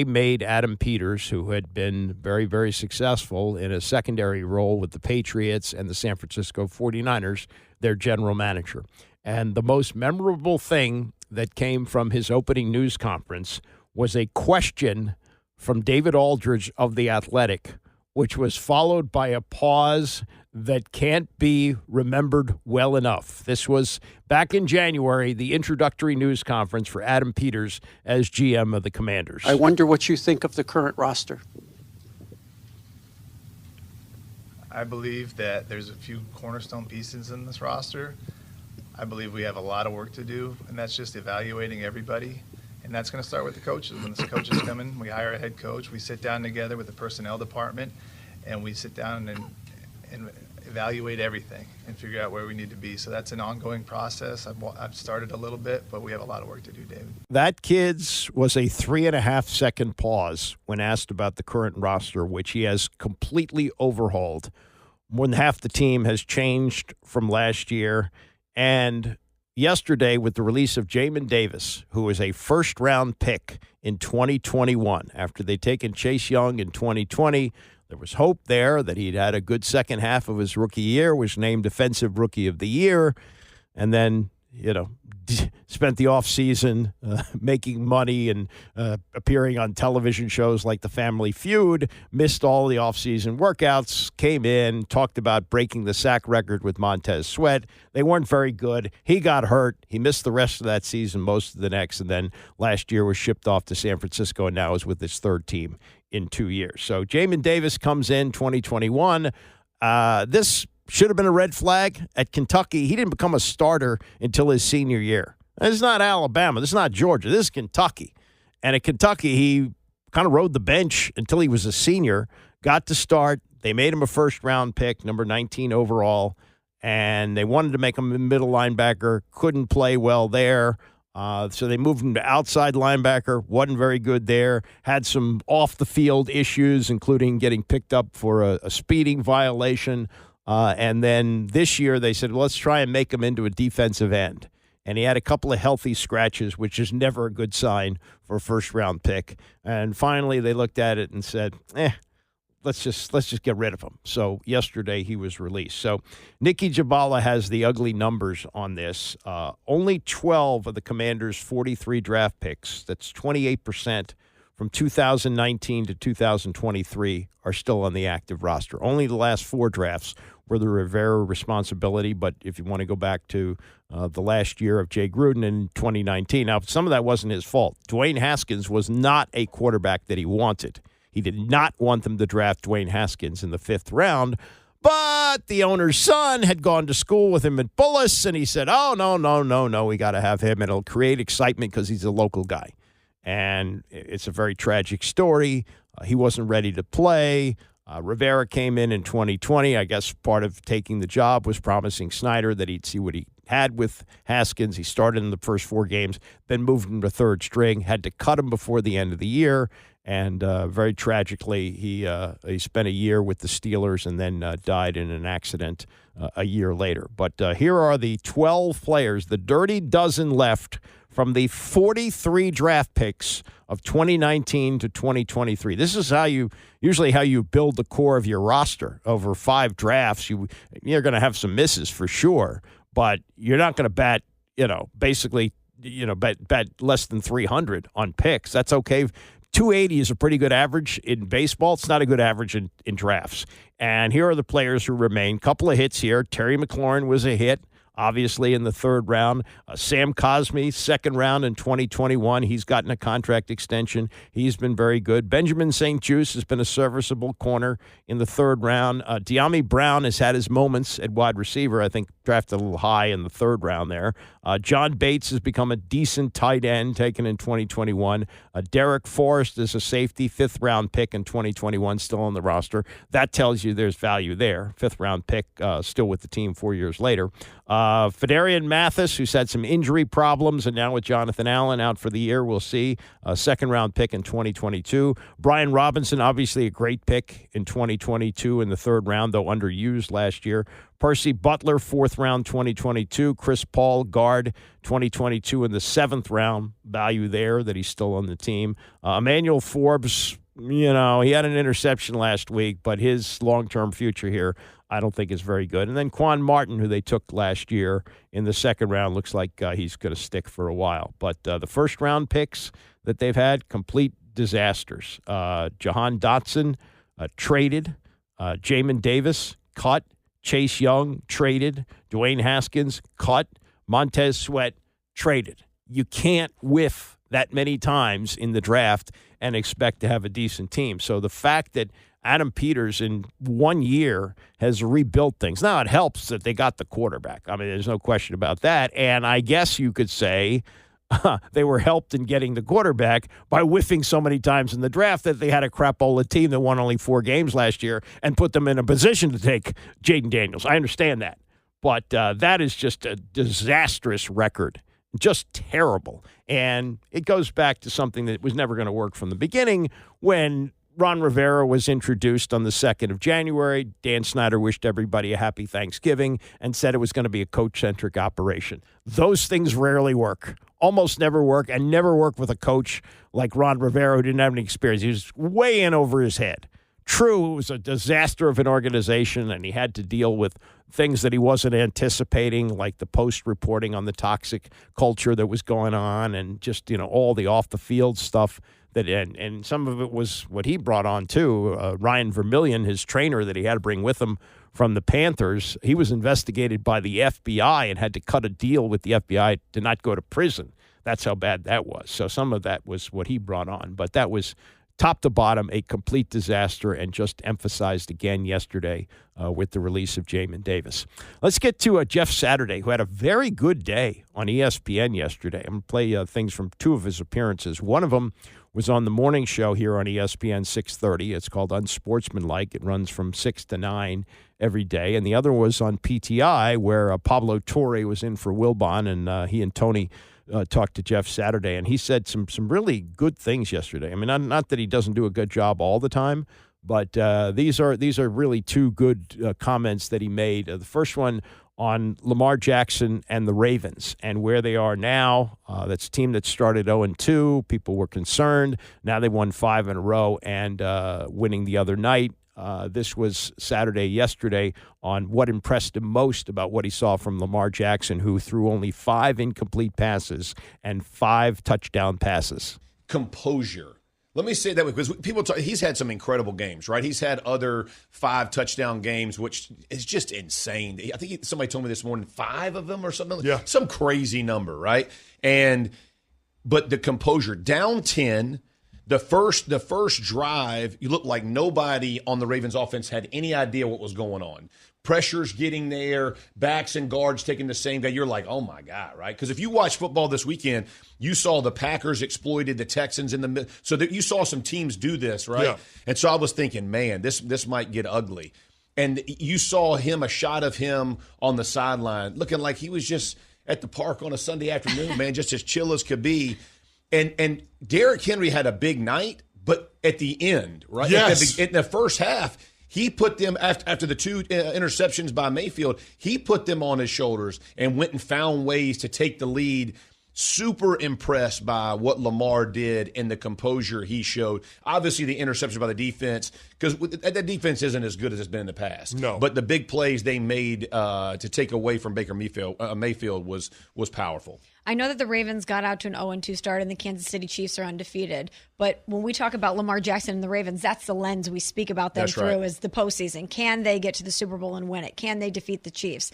made Adam Peters, who had been very, very successful in a secondary role with the Patriots and the San Francisco 49ers, their general manager. And the most memorable thing that came from his opening news conference was a question from David Aldridge of The Athletic, which was followed by a pause that can't be remembered well enough. This was back in January, the introductory news conference for Adam Peters as GM of the Commanders. I wonder what you think of the current roster. I believe that there's a few cornerstone pieces in this roster. I believe we have a lot of work to do, and that's just evaluating everybody. And that's going to start with the coaches. When the coaches come in, we hire a head coach. We sit down together with the personnel department, and we sit down and evaluate everything and figure out where we need to be. So that's an ongoing process. I've started a little bit, but we have a lot of work to do, David. That, kids, was a 3.5-second pause when asked about the current roster, which he has completely overhauled. More than half the team has changed from last year. And yesterday, with the release of Jamin Davis, who was a first-round pick in 2021, after they'd taken Chase Young in 2020, there was hope there that he'd had a good second half of his rookie year, was named Defensive Rookie of the Year, and then, spent the offseason making money and appearing on television shows like The Family Feud, missed all the offseason workouts, came in, talked about breaking the sack record with Montez Sweat. They weren't very good. He got hurt. He missed the rest of that season, most of the next, and then last year was shipped off to San Francisco and now is with his third team in 2 years. So Jamin Davis comes in 2021. This should have been a red flag at Kentucky. He didn't become a starter until his senior year. This is not Alabama. This is not Georgia. This is Kentucky. And at Kentucky, he kind of rode the bench until he was a senior, got to start. They made him a first-round pick, number 19 overall, and they wanted to make him a middle linebacker. Couldn't play well there. So they moved him to outside linebacker. Wasn't very good there. Had some off-the-field issues, including getting picked up for a speeding violation. And then this year they said, well, let's try and make him into a defensive end. And he had a couple of healthy scratches, which is never a good sign for a first-round pick. And finally they looked at it and said, let's just get rid of him. So yesterday he was released. So Nicky Jabala has the ugly numbers on this. Only 12 of the Commanders' 43 draft picks, that's 28% from 2019 to 2023, are still on the active roster. Only the last 4 drafts were the Rivera responsibility, but if you want to go back to the last year of Jay Gruden in 2019, now some of that wasn't his fault. Dwayne Haskins was not a quarterback that he wanted. He did not want them to draft Dwayne Haskins in the 5th round, but the owner's son had gone to school with him at Bullis, and he said, oh, no, we got to have him. It'll create excitement because he's a local guy. And it's a very tragic story. He wasn't ready to play. Rivera came in 2020. I guess part of taking the job was promising Snyder that he'd see what he had with Haskins. He started in the first 4 games, then moved him to third string, had to cut him before the end of the year. And very tragically, he spent a year with the Steelers and then died in an accident a year later. But here are the 12 players, the dirty dozen left from the 43 draft picks of 2019 to 2023. This is usually how you build the core of your roster over 5 drafts. You're going to have some misses for sure, but you're not going to bet less than 300 on picks. That's okay. 280 is a pretty good average in baseball. It's not a good average in drafts. And here are the players who remain. Couple of hits here. Terry McLaurin was a hit, obviously, in the 3rd round. Sam Cosmi, 2nd round in 2021. He's gotten a contract extension. He's been very good. Benjamin St. Juste has been a serviceable corner in the 3rd round. De'Ami Brown has had his moments at wide receiver, I think drafted a little high in the 3rd round there. John Bates has become a decent tight end taken in 2021. Derek Forrest is a safety, 5th round pick in 2021, still on the roster. That tells you there's value there. 5th round pick, still with the team 4 years later. Fedarian Mathis, who's had some injury problems, and now with Jonathan Allen out for the year, we'll see. 2nd round pick in 2022. Brian Robinson, obviously a great pick in 2022 in the 3rd round, though underused last year. Percy Butler, 4th round, 2022. Chris Paul, guard, 2022 in the 7th round. Value there that he's still on the team. Emmanuel Forbes, he had an interception last week, but his long-term future here I don't think is very good. And then Quan Martin, who they took last year in the 2nd round, looks like he's going to stick for a while. But the first-round picks that they've had, complete disasters. Jahan Dotson, traded. Jamin Davis, cut. Chase Young, traded. Dwayne Haskins, cut. Montez Sweat, traded. You can't whiff that many times in the draft and expect to have a decent team. So the fact that Adam Peters in 1 year has rebuilt things. Now, it helps that they got the quarterback. I mean, there's no question about that. And I guess you could say they were helped in getting the quarterback by whiffing so many times in the draft that they had a crapola team that won only 4 games last year and put them in a position to take Jaden Daniels. I understand that. But that is just a disastrous record. Just terrible. And it goes back to something that was never going to work from the beginning when Ron Rivera was introduced on the 2nd of January. Dan Snyder wished everybody a happy Thanksgiving and said it was going to be a coach-centric operation. Those things rarely work, almost never work, and never work with a coach like Ron Rivera who didn't have any experience. He was way in over his head. True, it was a disaster of an organization, and he had to deal with things that he wasn't anticipating, like the post reporting on the toxic culture that was going on, and just all the off the field stuff that and some of it was what he brought on too. Ryan Vermillion, his trainer that he had to bring with him from the Panthers, he was investigated by the FBI and had to cut a deal with the FBI to not go to prison. That's how bad that was. So some of that was what he brought on, but that was top to bottom a complete disaster, and just emphasized again yesterday with the release of Jamin Davis. Let's get to Jeff Saturday, who had a very good day on ESPN yesterday. I'm going to play things from two of his appearances. One of them was on the morning show here on ESPN 630. It's called Unsportsmanlike. It runs from 6 to 9 every day. And the other was on PTI, where Pablo Torre was in for Wilbon, and he and Tony talked to Jeff Saturday, and he said some really good things yesterday. I mean, not that he doesn't do a good job all the time, but these are really two good comments that he made. The first one on Lamar Jackson and the Ravens and where they are now. That's a team that started 0-2. People were concerned. Now they won 5 in a row and winning the other night. This was Saturday yesterday on what impressed him most about what he saw from Lamar Jackson, who threw only 5 incomplete passes and 5 touchdown passes. Composure. Let me say that because people talk, he's had some incredible games, right? He's had other 5 touchdown games, which is just insane. I think somebody told me this morning 5 of them or something. Yeah. Some crazy number, right? But the composure, down 10. The first drive, you looked like nobody on the Ravens offense had any idea what was going on. Pressure's getting there, backs and guards taking the same guy. You're like, oh, my God, right? Because if you watch football this weekend, you saw the Packers exploited the Texans in the middle. So that you saw some teams do this, right? Yeah. And so I was thinking, man, this might get ugly. And you saw a shot of him on the sideline looking like he was just at the park on a Sunday afternoon, man, just as chill as could be. And Derrick Henry had a big night, but at the end, right? Yes. In the first half, he put them, after the 2 interceptions by Mayfield, he put them on his shoulders and went and found ways to take the lead. Super impressed by what Lamar did and the composure he showed. Obviously, the interception by the defense, because that defense isn't as good as it's been in the past. No. But the big plays they made to take away from Baker Mayfield was powerful. I know that the Ravens got out to an 0-2 start and the Kansas City Chiefs are undefeated. But when we talk about Lamar Jackson and the Ravens, that's the lens we speak about them through is the postseason. Can they get to the Super Bowl and win it? Can they defeat the Chiefs?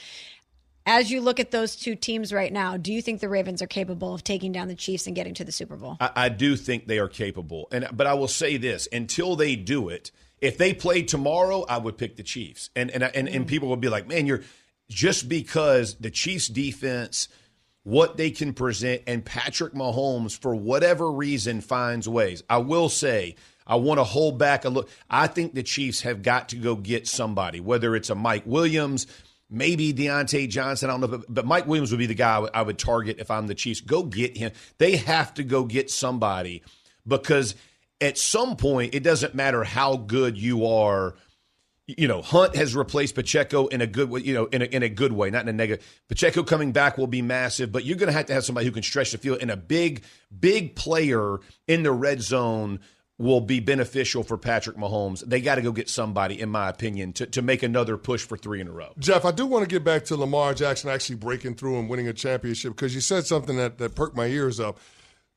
As you look at those two teams right now, do you think the Ravens are capable of taking down the Chiefs and getting to the Super Bowl? I do think they are capable. But I will say this, until they do it, if they played tomorrow, I would pick the Chiefs. And people would be like, man, you're just because the Chiefs defense, what they can present, and Patrick Mahomes, for whatever reason, finds ways. I will say, I want to hold back a look. I think the Chiefs have got to go get somebody, whether it's a Mike Williams, maybe Deontay Johnson. I don't know, but Mike Williams would be the guy I would target if I'm the Chiefs. Go get him. They have to go get somebody, because at some point, it doesn't matter how good you are. You know, Hunt has replaced Pacheco in a good way, in a good way, not in a negative. Pacheco coming back will be massive, but you're going to have somebody who can stretch the field, and a big player in the red zone will be beneficial for Patrick Mahomes. They got to go get somebody, in my opinion, to make another push for 3 in a row. Jeff, I do want to get back to Lamar Jackson actually breaking through and winning a championship, because you said something that perked my ears up.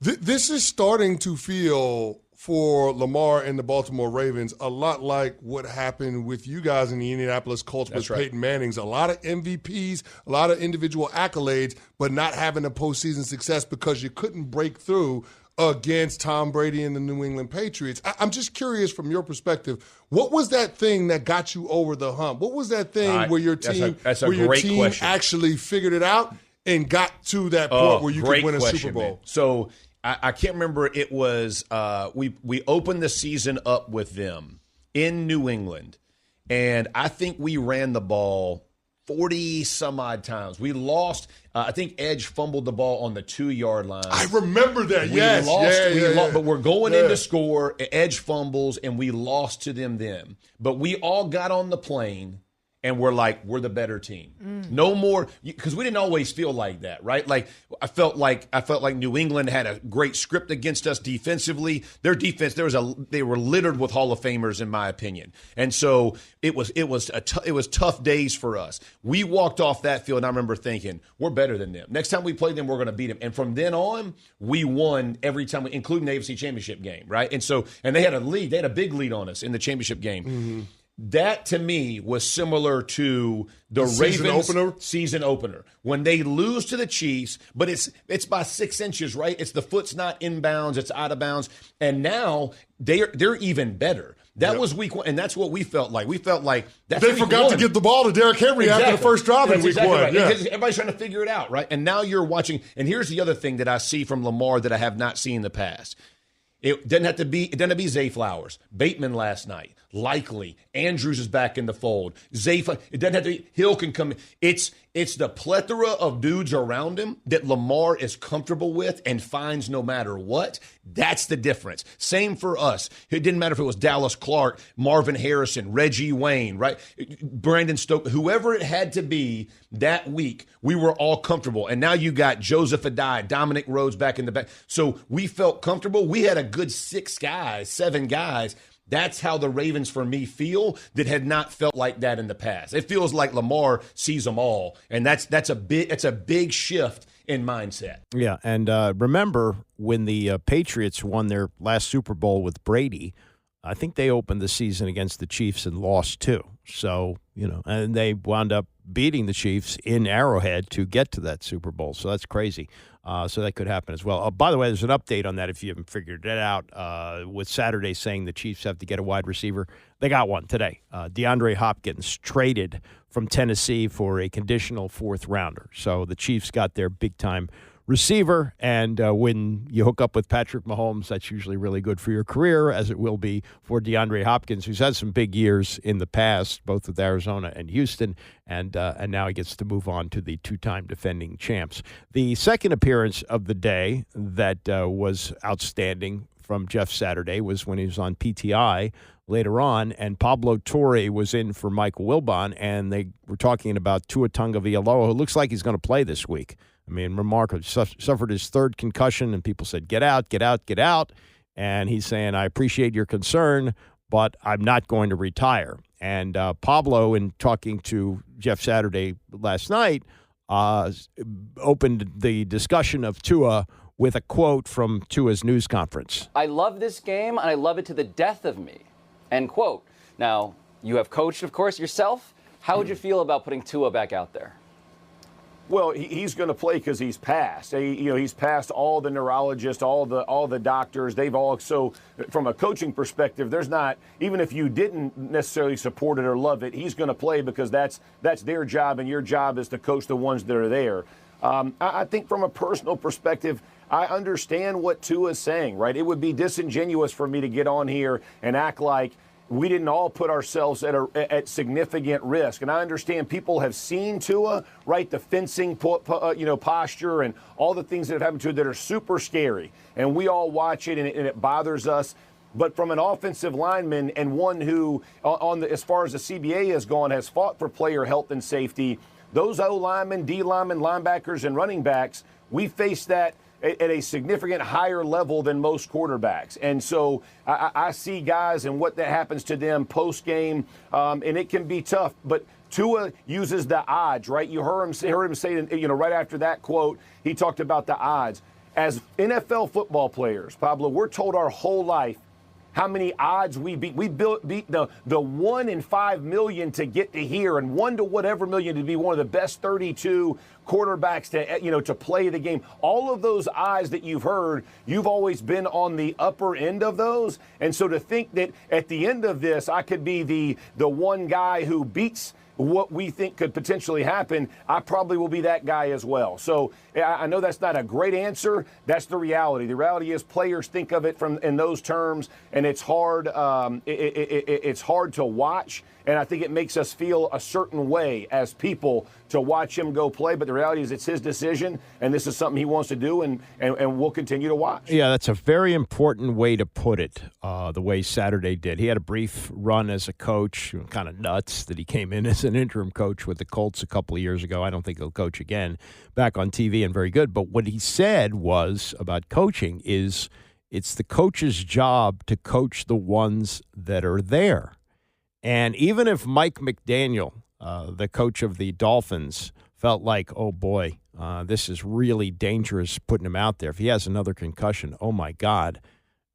This is starting to feel, for Lamar and the Baltimore Ravens, a lot like what happened with you guys in the Indianapolis Colts with Peyton Manning's. A lot of MVPs, a lot of individual accolades, but not having a postseason success because you couldn't break through against Tom Brady and the New England Patriots. I'm just curious, from your perspective, what was that thing that got you over the hump? What was that thing where your team, actually figured it out and got to that point where you could win a Super Bowl? Man. So I can't remember. It was we opened the season up with them in New England, and I think we ran the ball 40-some-odd times. We lost. I think Edge fumbled the ball on the 2-yard line. I remember that, we lost, but we're going in to score. Edge fumbles, and we lost to them then. But we all got on the plane, and we're the better team. No more, because we didn't always feel like that, right? Like I felt like New England had a great script against us defensively. Their defense, they were littered with Hall of Famers, in my opinion, and so it was tough days for us. We walked off that field, and I remember thinking, we're better than them. Next time we play them, we're going to beat them. And from then on, we won every time, including the AFC Championship game, right? And they had a lead. They had a big lead on us in the championship game. Mm-hmm. That, to me, was similar to the Ravens season opener. When they lose to the Chiefs, but it's by 6 inches, right? It's the foot's not inbounds, it's out of bounds. And now they're even better. That was week one, and that's what we felt like. We felt like that's they forgot to give the ball to Derrick Henry after the first drive in week one. Right. Yeah. Everybody's trying to figure it out, right? And now you're watching, and here's the other thing that I see from Lamar that I have not seen in the past. It doesn't have to be Zay Flowers. Bateman last night. Likely. Andrews is back in the fold. It doesn't have to be. Hill can come in. It's the plethora of dudes around him that Lamar is comfortable with and finds no matter what. That's the difference. Same for us. It didn't matter if it was Dallas Clark, Marvin Harrison, Reggie Wayne, right? Brandon Stokes, whoever it had to be that week, we were all comfortable. And now you got Joseph Adai, Dominic Rhodes back in the back. So we felt comfortable. We had a good 7 guys. That's how the Ravens, for me, feel that had not felt like that in the past. It feels like Lamar sees them all, and that's a big shift in mindset. Yeah, and remember when the Patriots won their last Super Bowl with Brady, I think they opened the season against the Chiefs and lost too. So, and they wound up beating the Chiefs in Arrowhead to get to that Super Bowl. So that's crazy. So that could happen as well. By the way, there's an update on that if you haven't figured it out. With Saturday saying the Chiefs have to get a wide receiver. They got one today. DeAndre Hopkins traded from Tennessee for a conditional 4th rounder. So the Chiefs got their big-time receiver, and when you hook up with Patrick Mahomes, that's usually really good for your career, as it will be for DeAndre Hopkins, who's had some big years in the past, both with Arizona and Houston, and now he gets to move on to the 2-time defending champs. The second appearance of the day that was outstanding from Jeff Saturday was when he was on PTI later on, and Pablo Torre was in for Michael Wilbon, and they were talking about Tua Tagovailoa, who looks like he's going to play this week. I mean, remarkable. Suffered his 3rd concussion, and people said, get out, get out, get out. And he's saying, I appreciate your concern, but I'm not going to retire. And Pablo, in talking to Jeff Saturday last night, opened the discussion of Tua with a quote from Tua's news conference. I love this game, and I love it to the death of me, end quote. Now, you have coached, of course, yourself. How would you feel about putting Tua back out there? Well, he's going to play because he's passed. He's passed all the neurologists, all the doctors. They've all, so from a coaching perspective, there's not, even if you didn't necessarily support it or love it, he's going to play because that's their job, and your job is to coach the ones that are there. I think from a personal perspective, I understand what Tua is saying, right? It would be disingenuous for me to get on here and act like we didn't all put ourselves at significant risk. And I understand people have seen Tua, right, the fencing posture and all the things that have happened to it that are super scary. And we all watch it, and it bothers us. But from an offensive lineman and one who, as far as the CBA has gone, has fought for player health and safety, those O-linemen, D-linemen, linebackers, and running backs, we face that at a significant higher level than most quarterbacks. And so I see guys and what that happens to them post-game, and it can be tough. But Tua uses the odds, right? You heard him say, right after that quote, he talked about the odds. As NFL football players, Pablo, we're told our whole life how many odds we beat. We beat the 1 in 5 million to get to here, and 1 to whatever million to be one of the best 32 quarterbacks to play the game. All of those odds that you've heard, you've always been on the upper end of those. And so to think that at the end of this, I could be the one guy who beats what we think could potentially happen, I probably will be that guy as well. So I know that's not a great answer. That's the reality. The reality is players think of it in those terms, and it's hard. It's hard to watch, and I think it makes us feel a certain way as people to watch him go play. But the reality is it's his decision, and this is something he wants to do, and we'll continue to watch. Yeah, that's a very important way to put it, the way Saturday did. He had a brief run as a coach, kind of nuts that he came in as an interim coach with the Colts a couple of years ago. I don't think he'll coach again, back on TV and very good. But what he said was about coaching is it's the coach's job to coach the ones that are there. And even if Mike McDaniel, the coach of the Dolphins, felt like, oh, boy, this is really dangerous putting him out there. If he has another concussion, oh, my God,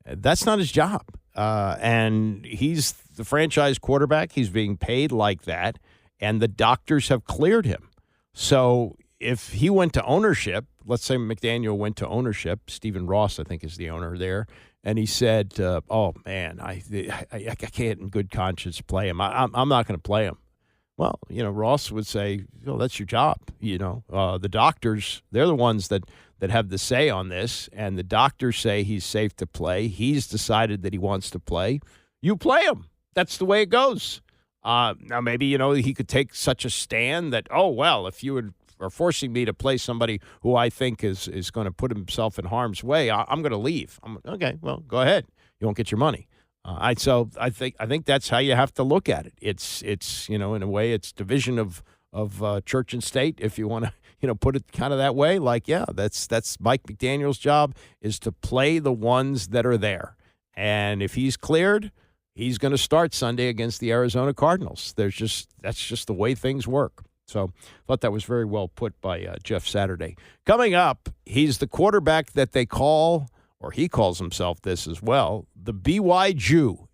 that's not his job. And he's the franchise quarterback. He's being paid like that, and the doctors have cleared him. So if he went to ownership, let's say McDaniel went to ownership, Stephen Ross, I think, is the owner there, and he said, oh, man, I can't in good conscience play him. I'm not going to play him. Well, Ross would say, that's your job. The doctors, they're the ones that have the say on this, and the doctors say he's safe to play. He's decided that he wants to play. You play him. That's the way it goes. Now, maybe, he could take such a stand that, if you are forcing me to play somebody who I think is going to put himself in harm's way, I'm going to leave. Okay, well, go ahead. You won't get your money. So I think that's how you have to look at it. It's in a way, it's division of church and state, if you want to put it kind of that way. Like, yeah, that's Mike McDaniel's job, is to play the ones that are there. And if he's cleared, he's going to start Sunday against the Arizona Cardinals. That's just the way things work. So I thought that was very well put by Jeff Saturday. Coming up, he's the quarterback that they call, or he calls himself this as well, the BYJew.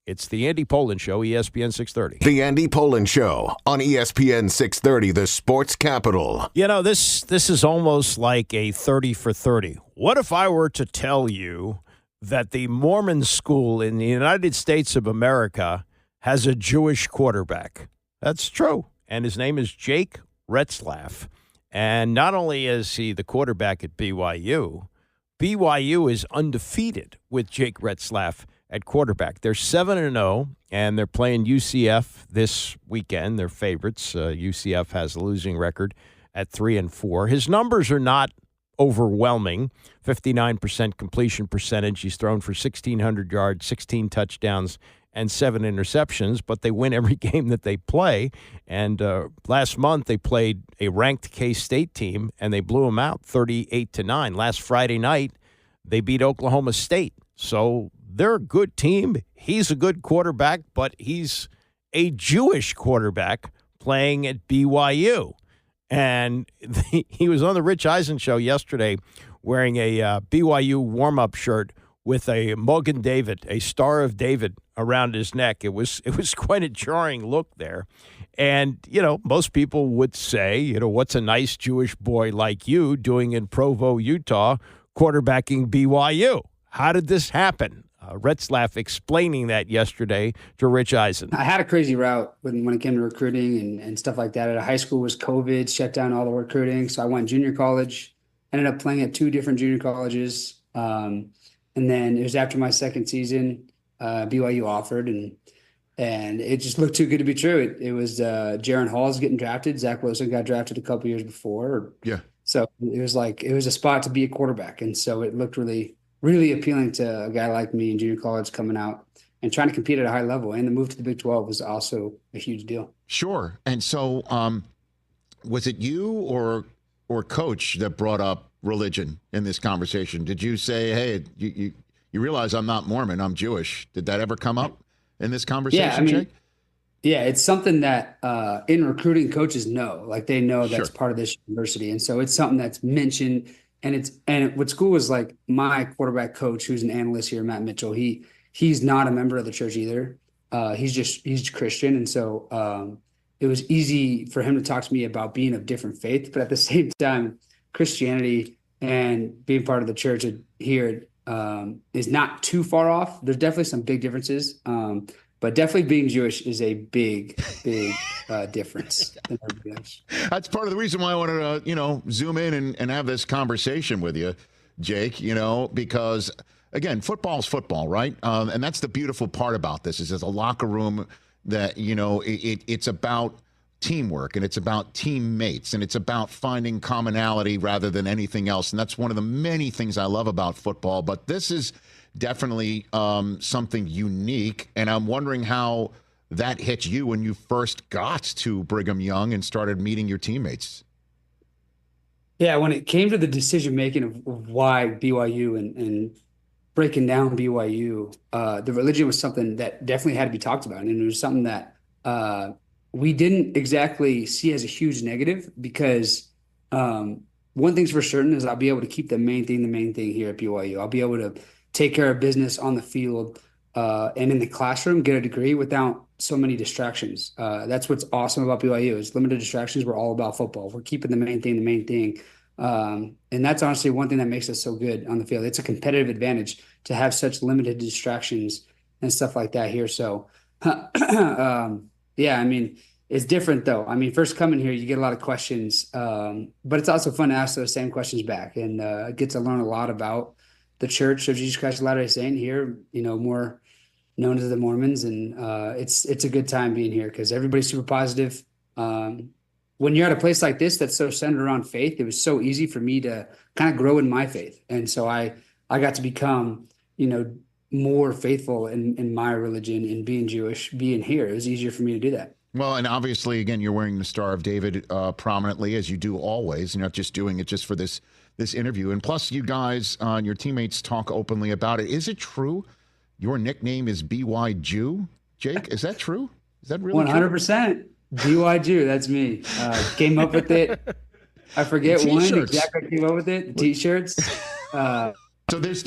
It's the Andy Pollin Show, ESPN 630. The Andy Pollin Show on ESPN 630, the sports capital. This is almost like a 30 for 30. What if I were to tell you that the Mormon school in the United States of America has a Jewish quarterback? That's true. And his name is Jake Retzlaff. And not only is he the quarterback at BYU is undefeated with Jake Retzlaff at quarterback. They're 7-0, and they're playing UCF this weekend. They're favorites. UCF has a losing record at 3-4. His numbers are not overwhelming. 59% completion percentage. He's thrown for 1,600 yards, 16 touchdowns, and 7 interceptions, but they win every game that they play. And last month they played a ranked K-State team, and they blew them out 38-9. Last Friday night, they beat Oklahoma State. So they're a good team. He's a good quarterback, but he's a Jewish quarterback playing at BYU. And he was on the Rich Eisen show yesterday wearing a BYU warm-up shirt with a Mogan David, a Star of David, around his neck. It was quite a jarring look there. And, most people would say, what's a nice Jewish boy like you doing in Provo, Utah, quarterbacking BYU? How did this happen? Retzlaff explaining that yesterday to Rich Eisen. I had a crazy route when it came to recruiting and stuff like that. At high school was COVID, shut down all the recruiting. So I went junior college, ended up playing at 2 different junior colleges. And then it was after my second season, BYU offered, and it just looked too good to be true. It was Jaron Hall's getting drafted. Zach Wilson got drafted a couple years before. Yeah. So it was a spot to be a quarterback. And so it looked really, really appealing to a guy like me in junior college coming out and trying to compete at a high level. And the move to the Big 12 was also a huge deal. Sure. And so was it you or Coach that brought up religion in this conversation? Did you say, hey, you realize I'm not Mormon, I'm Jewish? Did that ever come up in this conversation, Jake? Yeah, it's something that in recruiting, coaches know. Like, they know that's part of this university. And so it's something that's mentioned. And what's cool is, like, my quarterback coach, who's an analyst here, Matt Mitchell, he's not a member of the church either. He's Christian. And so it was easy for him to talk to me about being of different faith. But at the same time, Christianity and being part of the church here is not too far off. There's definitely some big differences. But definitely being Jewish is a big difference than everybody else. That's part of the reason why I wanted to, zoom in and have this conversation with you, Jake, because, again, football is football, right? And that's the beautiful part about this is there's a locker room that, it's about teamwork, and it's about teammates, and it's about finding commonality rather than anything else. And that's one of the many things I love about football. But this is definitely something unique, and I'm wondering how that hit you when you first got to Brigham Young and started meeting your teammates. Yeah, when it came to the decision making of why BYU and breaking down BYU, the religion was something that definitely had to be talked about, and it was something that we didn't exactly see as a huge negative because one thing's for certain is I'll be able to keep the main thing here at BYU. I'll be able to take care of business on the field and in the classroom, get a degree without so many distractions. That's what's awesome about BYU is limited distractions. We're all about football. We're keeping the main thing. And that's honestly one thing that makes us so good on the field. It's a competitive advantage to have such limited distractions and stuff like that here. So, yeah, I mean, it's different though. I mean, first coming here, you get a lot of questions, but it's also fun to ask those same questions back and get to learn a lot about the Church of Jesus Christ of Latter-day Saints here, more known as the Mormons. And it's a good time being here because everybody's super positive. When you're at a place like this that's so centered around faith, it was so easy for me to kind of grow in my faith. And so I got to become, more faithful in my religion and being Jewish, being here. It was easier for me to do that. Well, and obviously, again, you're wearing the Star of David prominently, as you do always. You're not just doing it just for this interview. And plus, you guys, your teammates talk openly about it. Is it true your nickname is BYJew, Jake? Is that true? Is that really 100%. BYJew, that's me. Came up with it. I forget when exactly I came up with it. T-shirts. So there's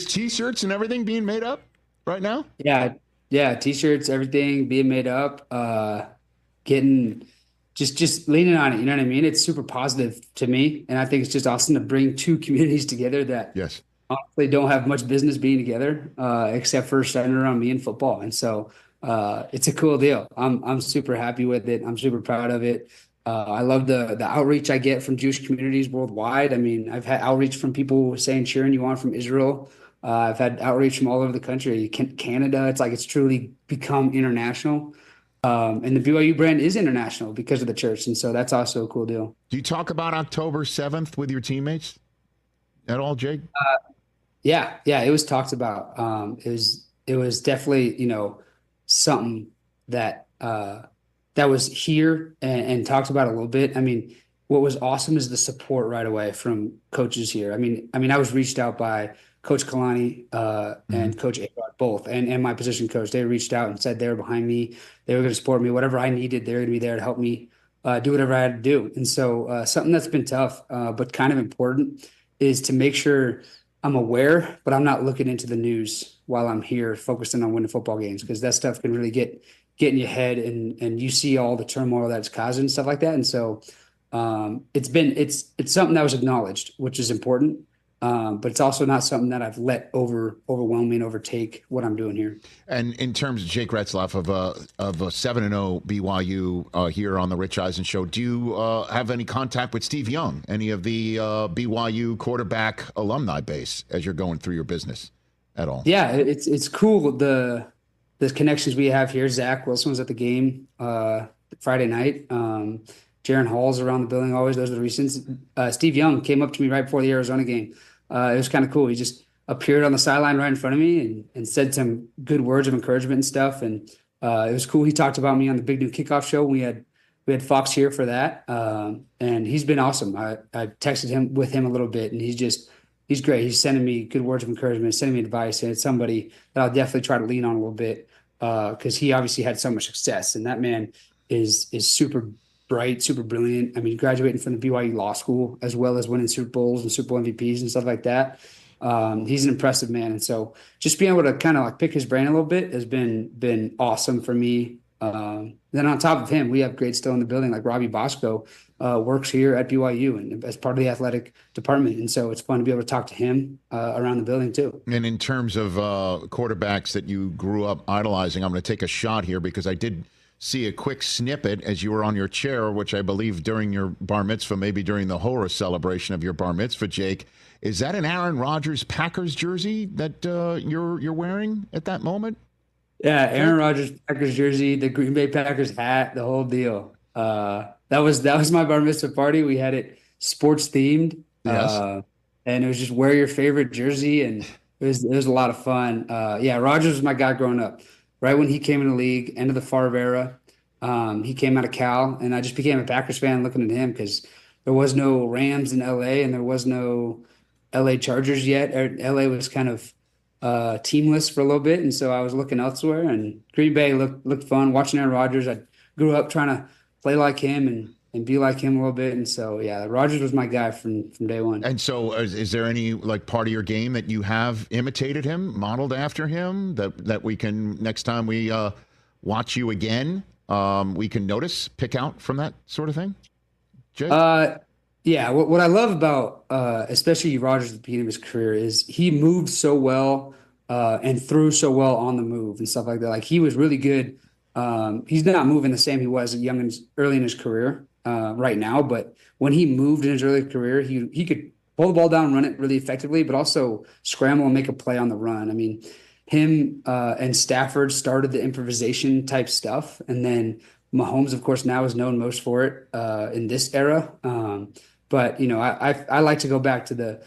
T-shirts and everything being made up right now? Yeah, T-shirts, everything being made up. Getting just leaning on it. You know what I mean? It's super positive to me, and I think it's just awesome to bring two communities together that honestly don't have much business being together, except for centered around me and football. And so it's a cool deal. I'm super happy with it. I'm super proud of it. I love the outreach I get from Jewish communities worldwide. I mean, I've had outreach from people saying cheering you on from Israel. I've had outreach from all over the country, Canada. It's truly become international. And the BYU brand is international because of the church. And so that's also a cool deal. Do you talk about October 7th with your teammates at all, Jake? Yeah, it was talked about. It was definitely, something that that was here and talked about a little bit. I mean, what was awesome is the support right away from coaches here. I mean, I was reached out by Coach Kalani and Coach A-Rod both, and my position coach. They reached out and said they were behind me. They were going to support me. Whatever I needed, they were going to be there to help me do whatever I had to do. And so something that's been tough, but kind of important, is to make sure I'm aware, but I'm not looking into the news while I'm here focusing on winning football games, because that stuff can really get in your head and you see all the turmoil that's causing and stuff like that. And so it's something that was acknowledged, which is important. But it's also not something that I've let overwhelm me and overtake what I'm doing here. And in terms of Jake Retzlaff of a 7-0 BYU here on the Rich Eisen Show, do you have any contact with Steve Young, any of the BYU quarterback alumni base as you're going through your business at all? Yeah, it's cool. The connections we have here. Zach Wilson was at the game Friday night. Jaron Hall's around the building always. Those are the recent. Steve Young came up to me right before the Arizona game. It was kind of cool. He just appeared on the sideline right in front of me and said some good words of encouragement and stuff. And it was cool. He talked about me on the Big New Kickoff show. We had Fox here for that. And he's been awesome. I texted him with him a little bit, and he's great. He's sending me good words of encouragement, sending me advice. And it's somebody that I'll definitely try to lean on a little bit because he obviously had so much success. And that man is super bright, super brilliant. I mean, graduating from the BYU Law School, as well as winning Super Bowls and Super Bowl MVPs and stuff like that. He's an impressive man. And so just being able to kind of like pick his brain a little bit has been awesome for me. Then on top of him, we have great still in the building, like Robbie Bosco works here at BYU and as part of the athletic department. And so it's fun to be able to talk to him around the building too. And in terms of quarterbacks that you grew up idolizing, I'm going to take a shot here because I did see a quick snippet as you were on your chair, which I believe during your bar mitzvah, maybe during the Horus celebration of your bar mitzvah, Jake. Is that an Aaron Rodgers Packers jersey that you're wearing at that moment? Yeah, Aaron Rodgers Packers jersey, the Green Bay Packers hat, the whole deal. That was my bar mitzvah party. We had it sports themed, and it was just wear your favorite jersey, and it was a lot of fun. Yeah, Rodgers was my guy growing up. right when he came in the league, end of the Favre era. He came out of Cal, and I just became a Packers fan looking at him because there was no Rams in LA and there was no LA Chargers yet. LA was kind of teamless for a little bit, and so I was looking elsewhere. And Green Bay looked fun. Watching Aaron Rodgers, I grew up trying to play like him and be like him a little bit. And so, yeah, Rodgers was my guy from day one. And so is there any like part of your game that you have imitated him, modeled after him, that we can, next time we watch you again, we can pick out from that sort of thing? Jake? Yeah, what I love about especially Rodgers at the beginning of his career is he moved so well and threw so well on the move and stuff like that. Like, he was really good. He's not moving the same he was early in his career right now, but when he moved in his early career, he could pull the ball down and run it really effectively, but also scramble and make a play on the run. I mean, him and Stafford started the improvisation type stuff, and then Mahomes, of course, now is known most for it in this era. But I like to go back to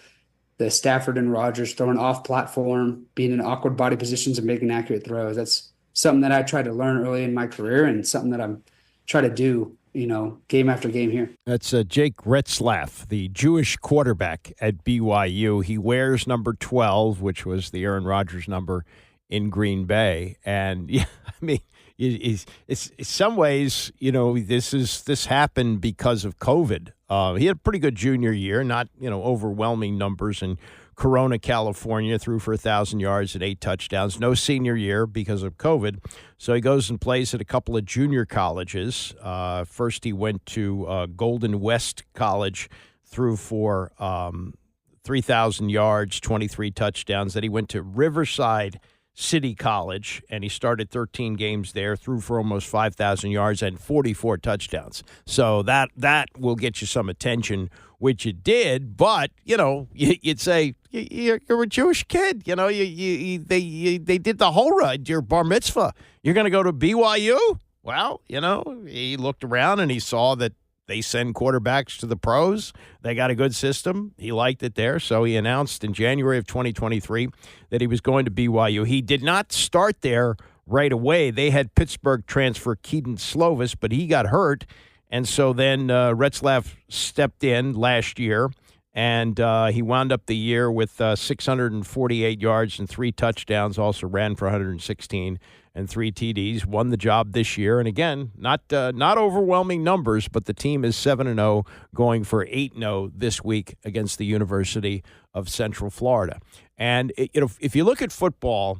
the Stafford and Rodgers throwing off platform, being in awkward body positions and making accurate throws. That's something that I tried to learn early in my career and something that I'm trying to do, game after game here. That's Jake Retzlaff, the Jewish quarterback at BYU. He wears number 12, which was the Aaron Rodgers number in Green Bay. And, yeah, I mean, it's in some ways, this happened because of COVID. He had a pretty good junior year, not, overwhelming numbers in Corona, California, threw for 1,000 yards and 8 touchdowns. No senior year because of COVID. So he goes and plays at a couple of junior colleges. First he went to Golden West College, threw for 3,000 yards, 23 touchdowns. Then he went to Riverside City College, and he started 13 games there, threw for almost 5,000 yards and 44 touchdowns. So that will get you some attention, which it did. But, you'd say, you're a Jewish kid. They did the whole ride, your bar mitzvah. You're going to go to BYU? Well, he looked around and he saw that they send quarterbacks to the pros. They got a good system. He liked it there. So he announced in January of 2023 that he was going to BYU. He did not start there right away. They had Pittsburgh transfer Keaton Slovis, but he got hurt. And so then Retzlaff stepped in last year, and he wound up the year with 648 yards and 3 touchdowns, also ran for 116 and 3 TDs, won the job this year. And again, not overwhelming numbers, but the team is 7-0, going for 8-0 this week against the University of Central Florida. And if you look at football,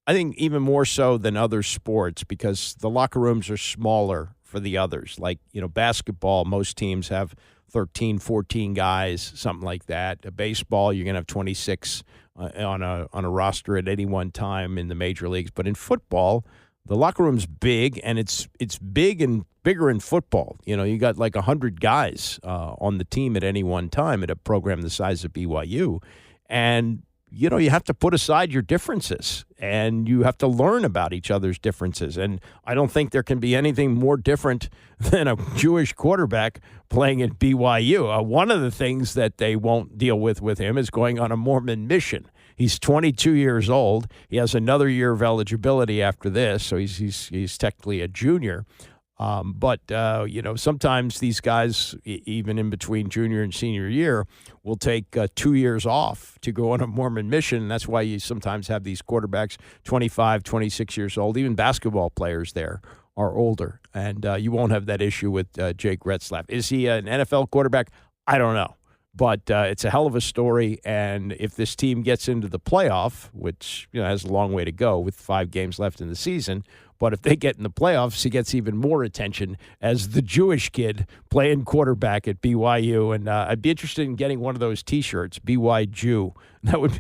I think even more so than other sports, because the locker rooms are smaller for the others. Like, basketball, most teams have 13, 14 guys, something like that. Baseball, you're going to have 26 on a roster at any one time in the major leagues. But in football, the locker room's big, and it's big and bigger in football. You got like 100 guys on the team at any one time at a program the size of BYU. And, you have to put aside your differences, and you have to learn about each other's differences. And I don't think there can be anything more different than a Jewish quarterback playing at BYU. One of the things that they won't deal with him is going on a Mormon mission. He's 22 years old. He has another year of eligibility after this, so he's technically a junior. But sometimes these guys, even in between junior and senior year, will take 2 years off to go on a Mormon mission. And that's why you sometimes have these quarterbacks 25, 26 years old. Even basketball players there are older. And you won't have that issue with Jake Retzlaff. Is he an NFL quarterback? I don't know. But it's a hell of a story. And if this team gets into the playoff, which has a long way to go with 5 games left in the season, but if they get in the playoffs, he gets even more attention as the Jewish kid playing quarterback at BYU. And I'd be interested in getting one of those T-shirts, BYJew. That would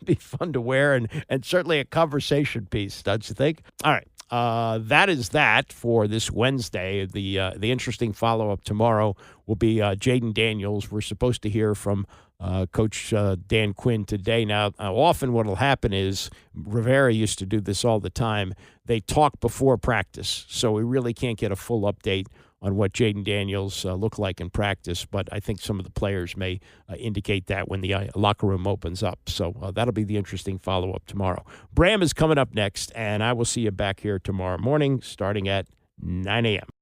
be fun to wear, and certainly a conversation piece, don't you think? All right. That is that for this Wednesday. The interesting follow-up tomorrow will be Jaden Daniels. We're supposed to hear from Coach Dan Quinn today. Now, often what will happen is Rivera used to do this all the time. They talk before practice, so we really can't get a full update on what Jaden Daniels looked like in practice, but I think some of the players may indicate that when the locker room opens up. So that'll be the interesting follow-up tomorrow. Bram is coming up next, and I will see you back here tomorrow morning starting at 9 a.m.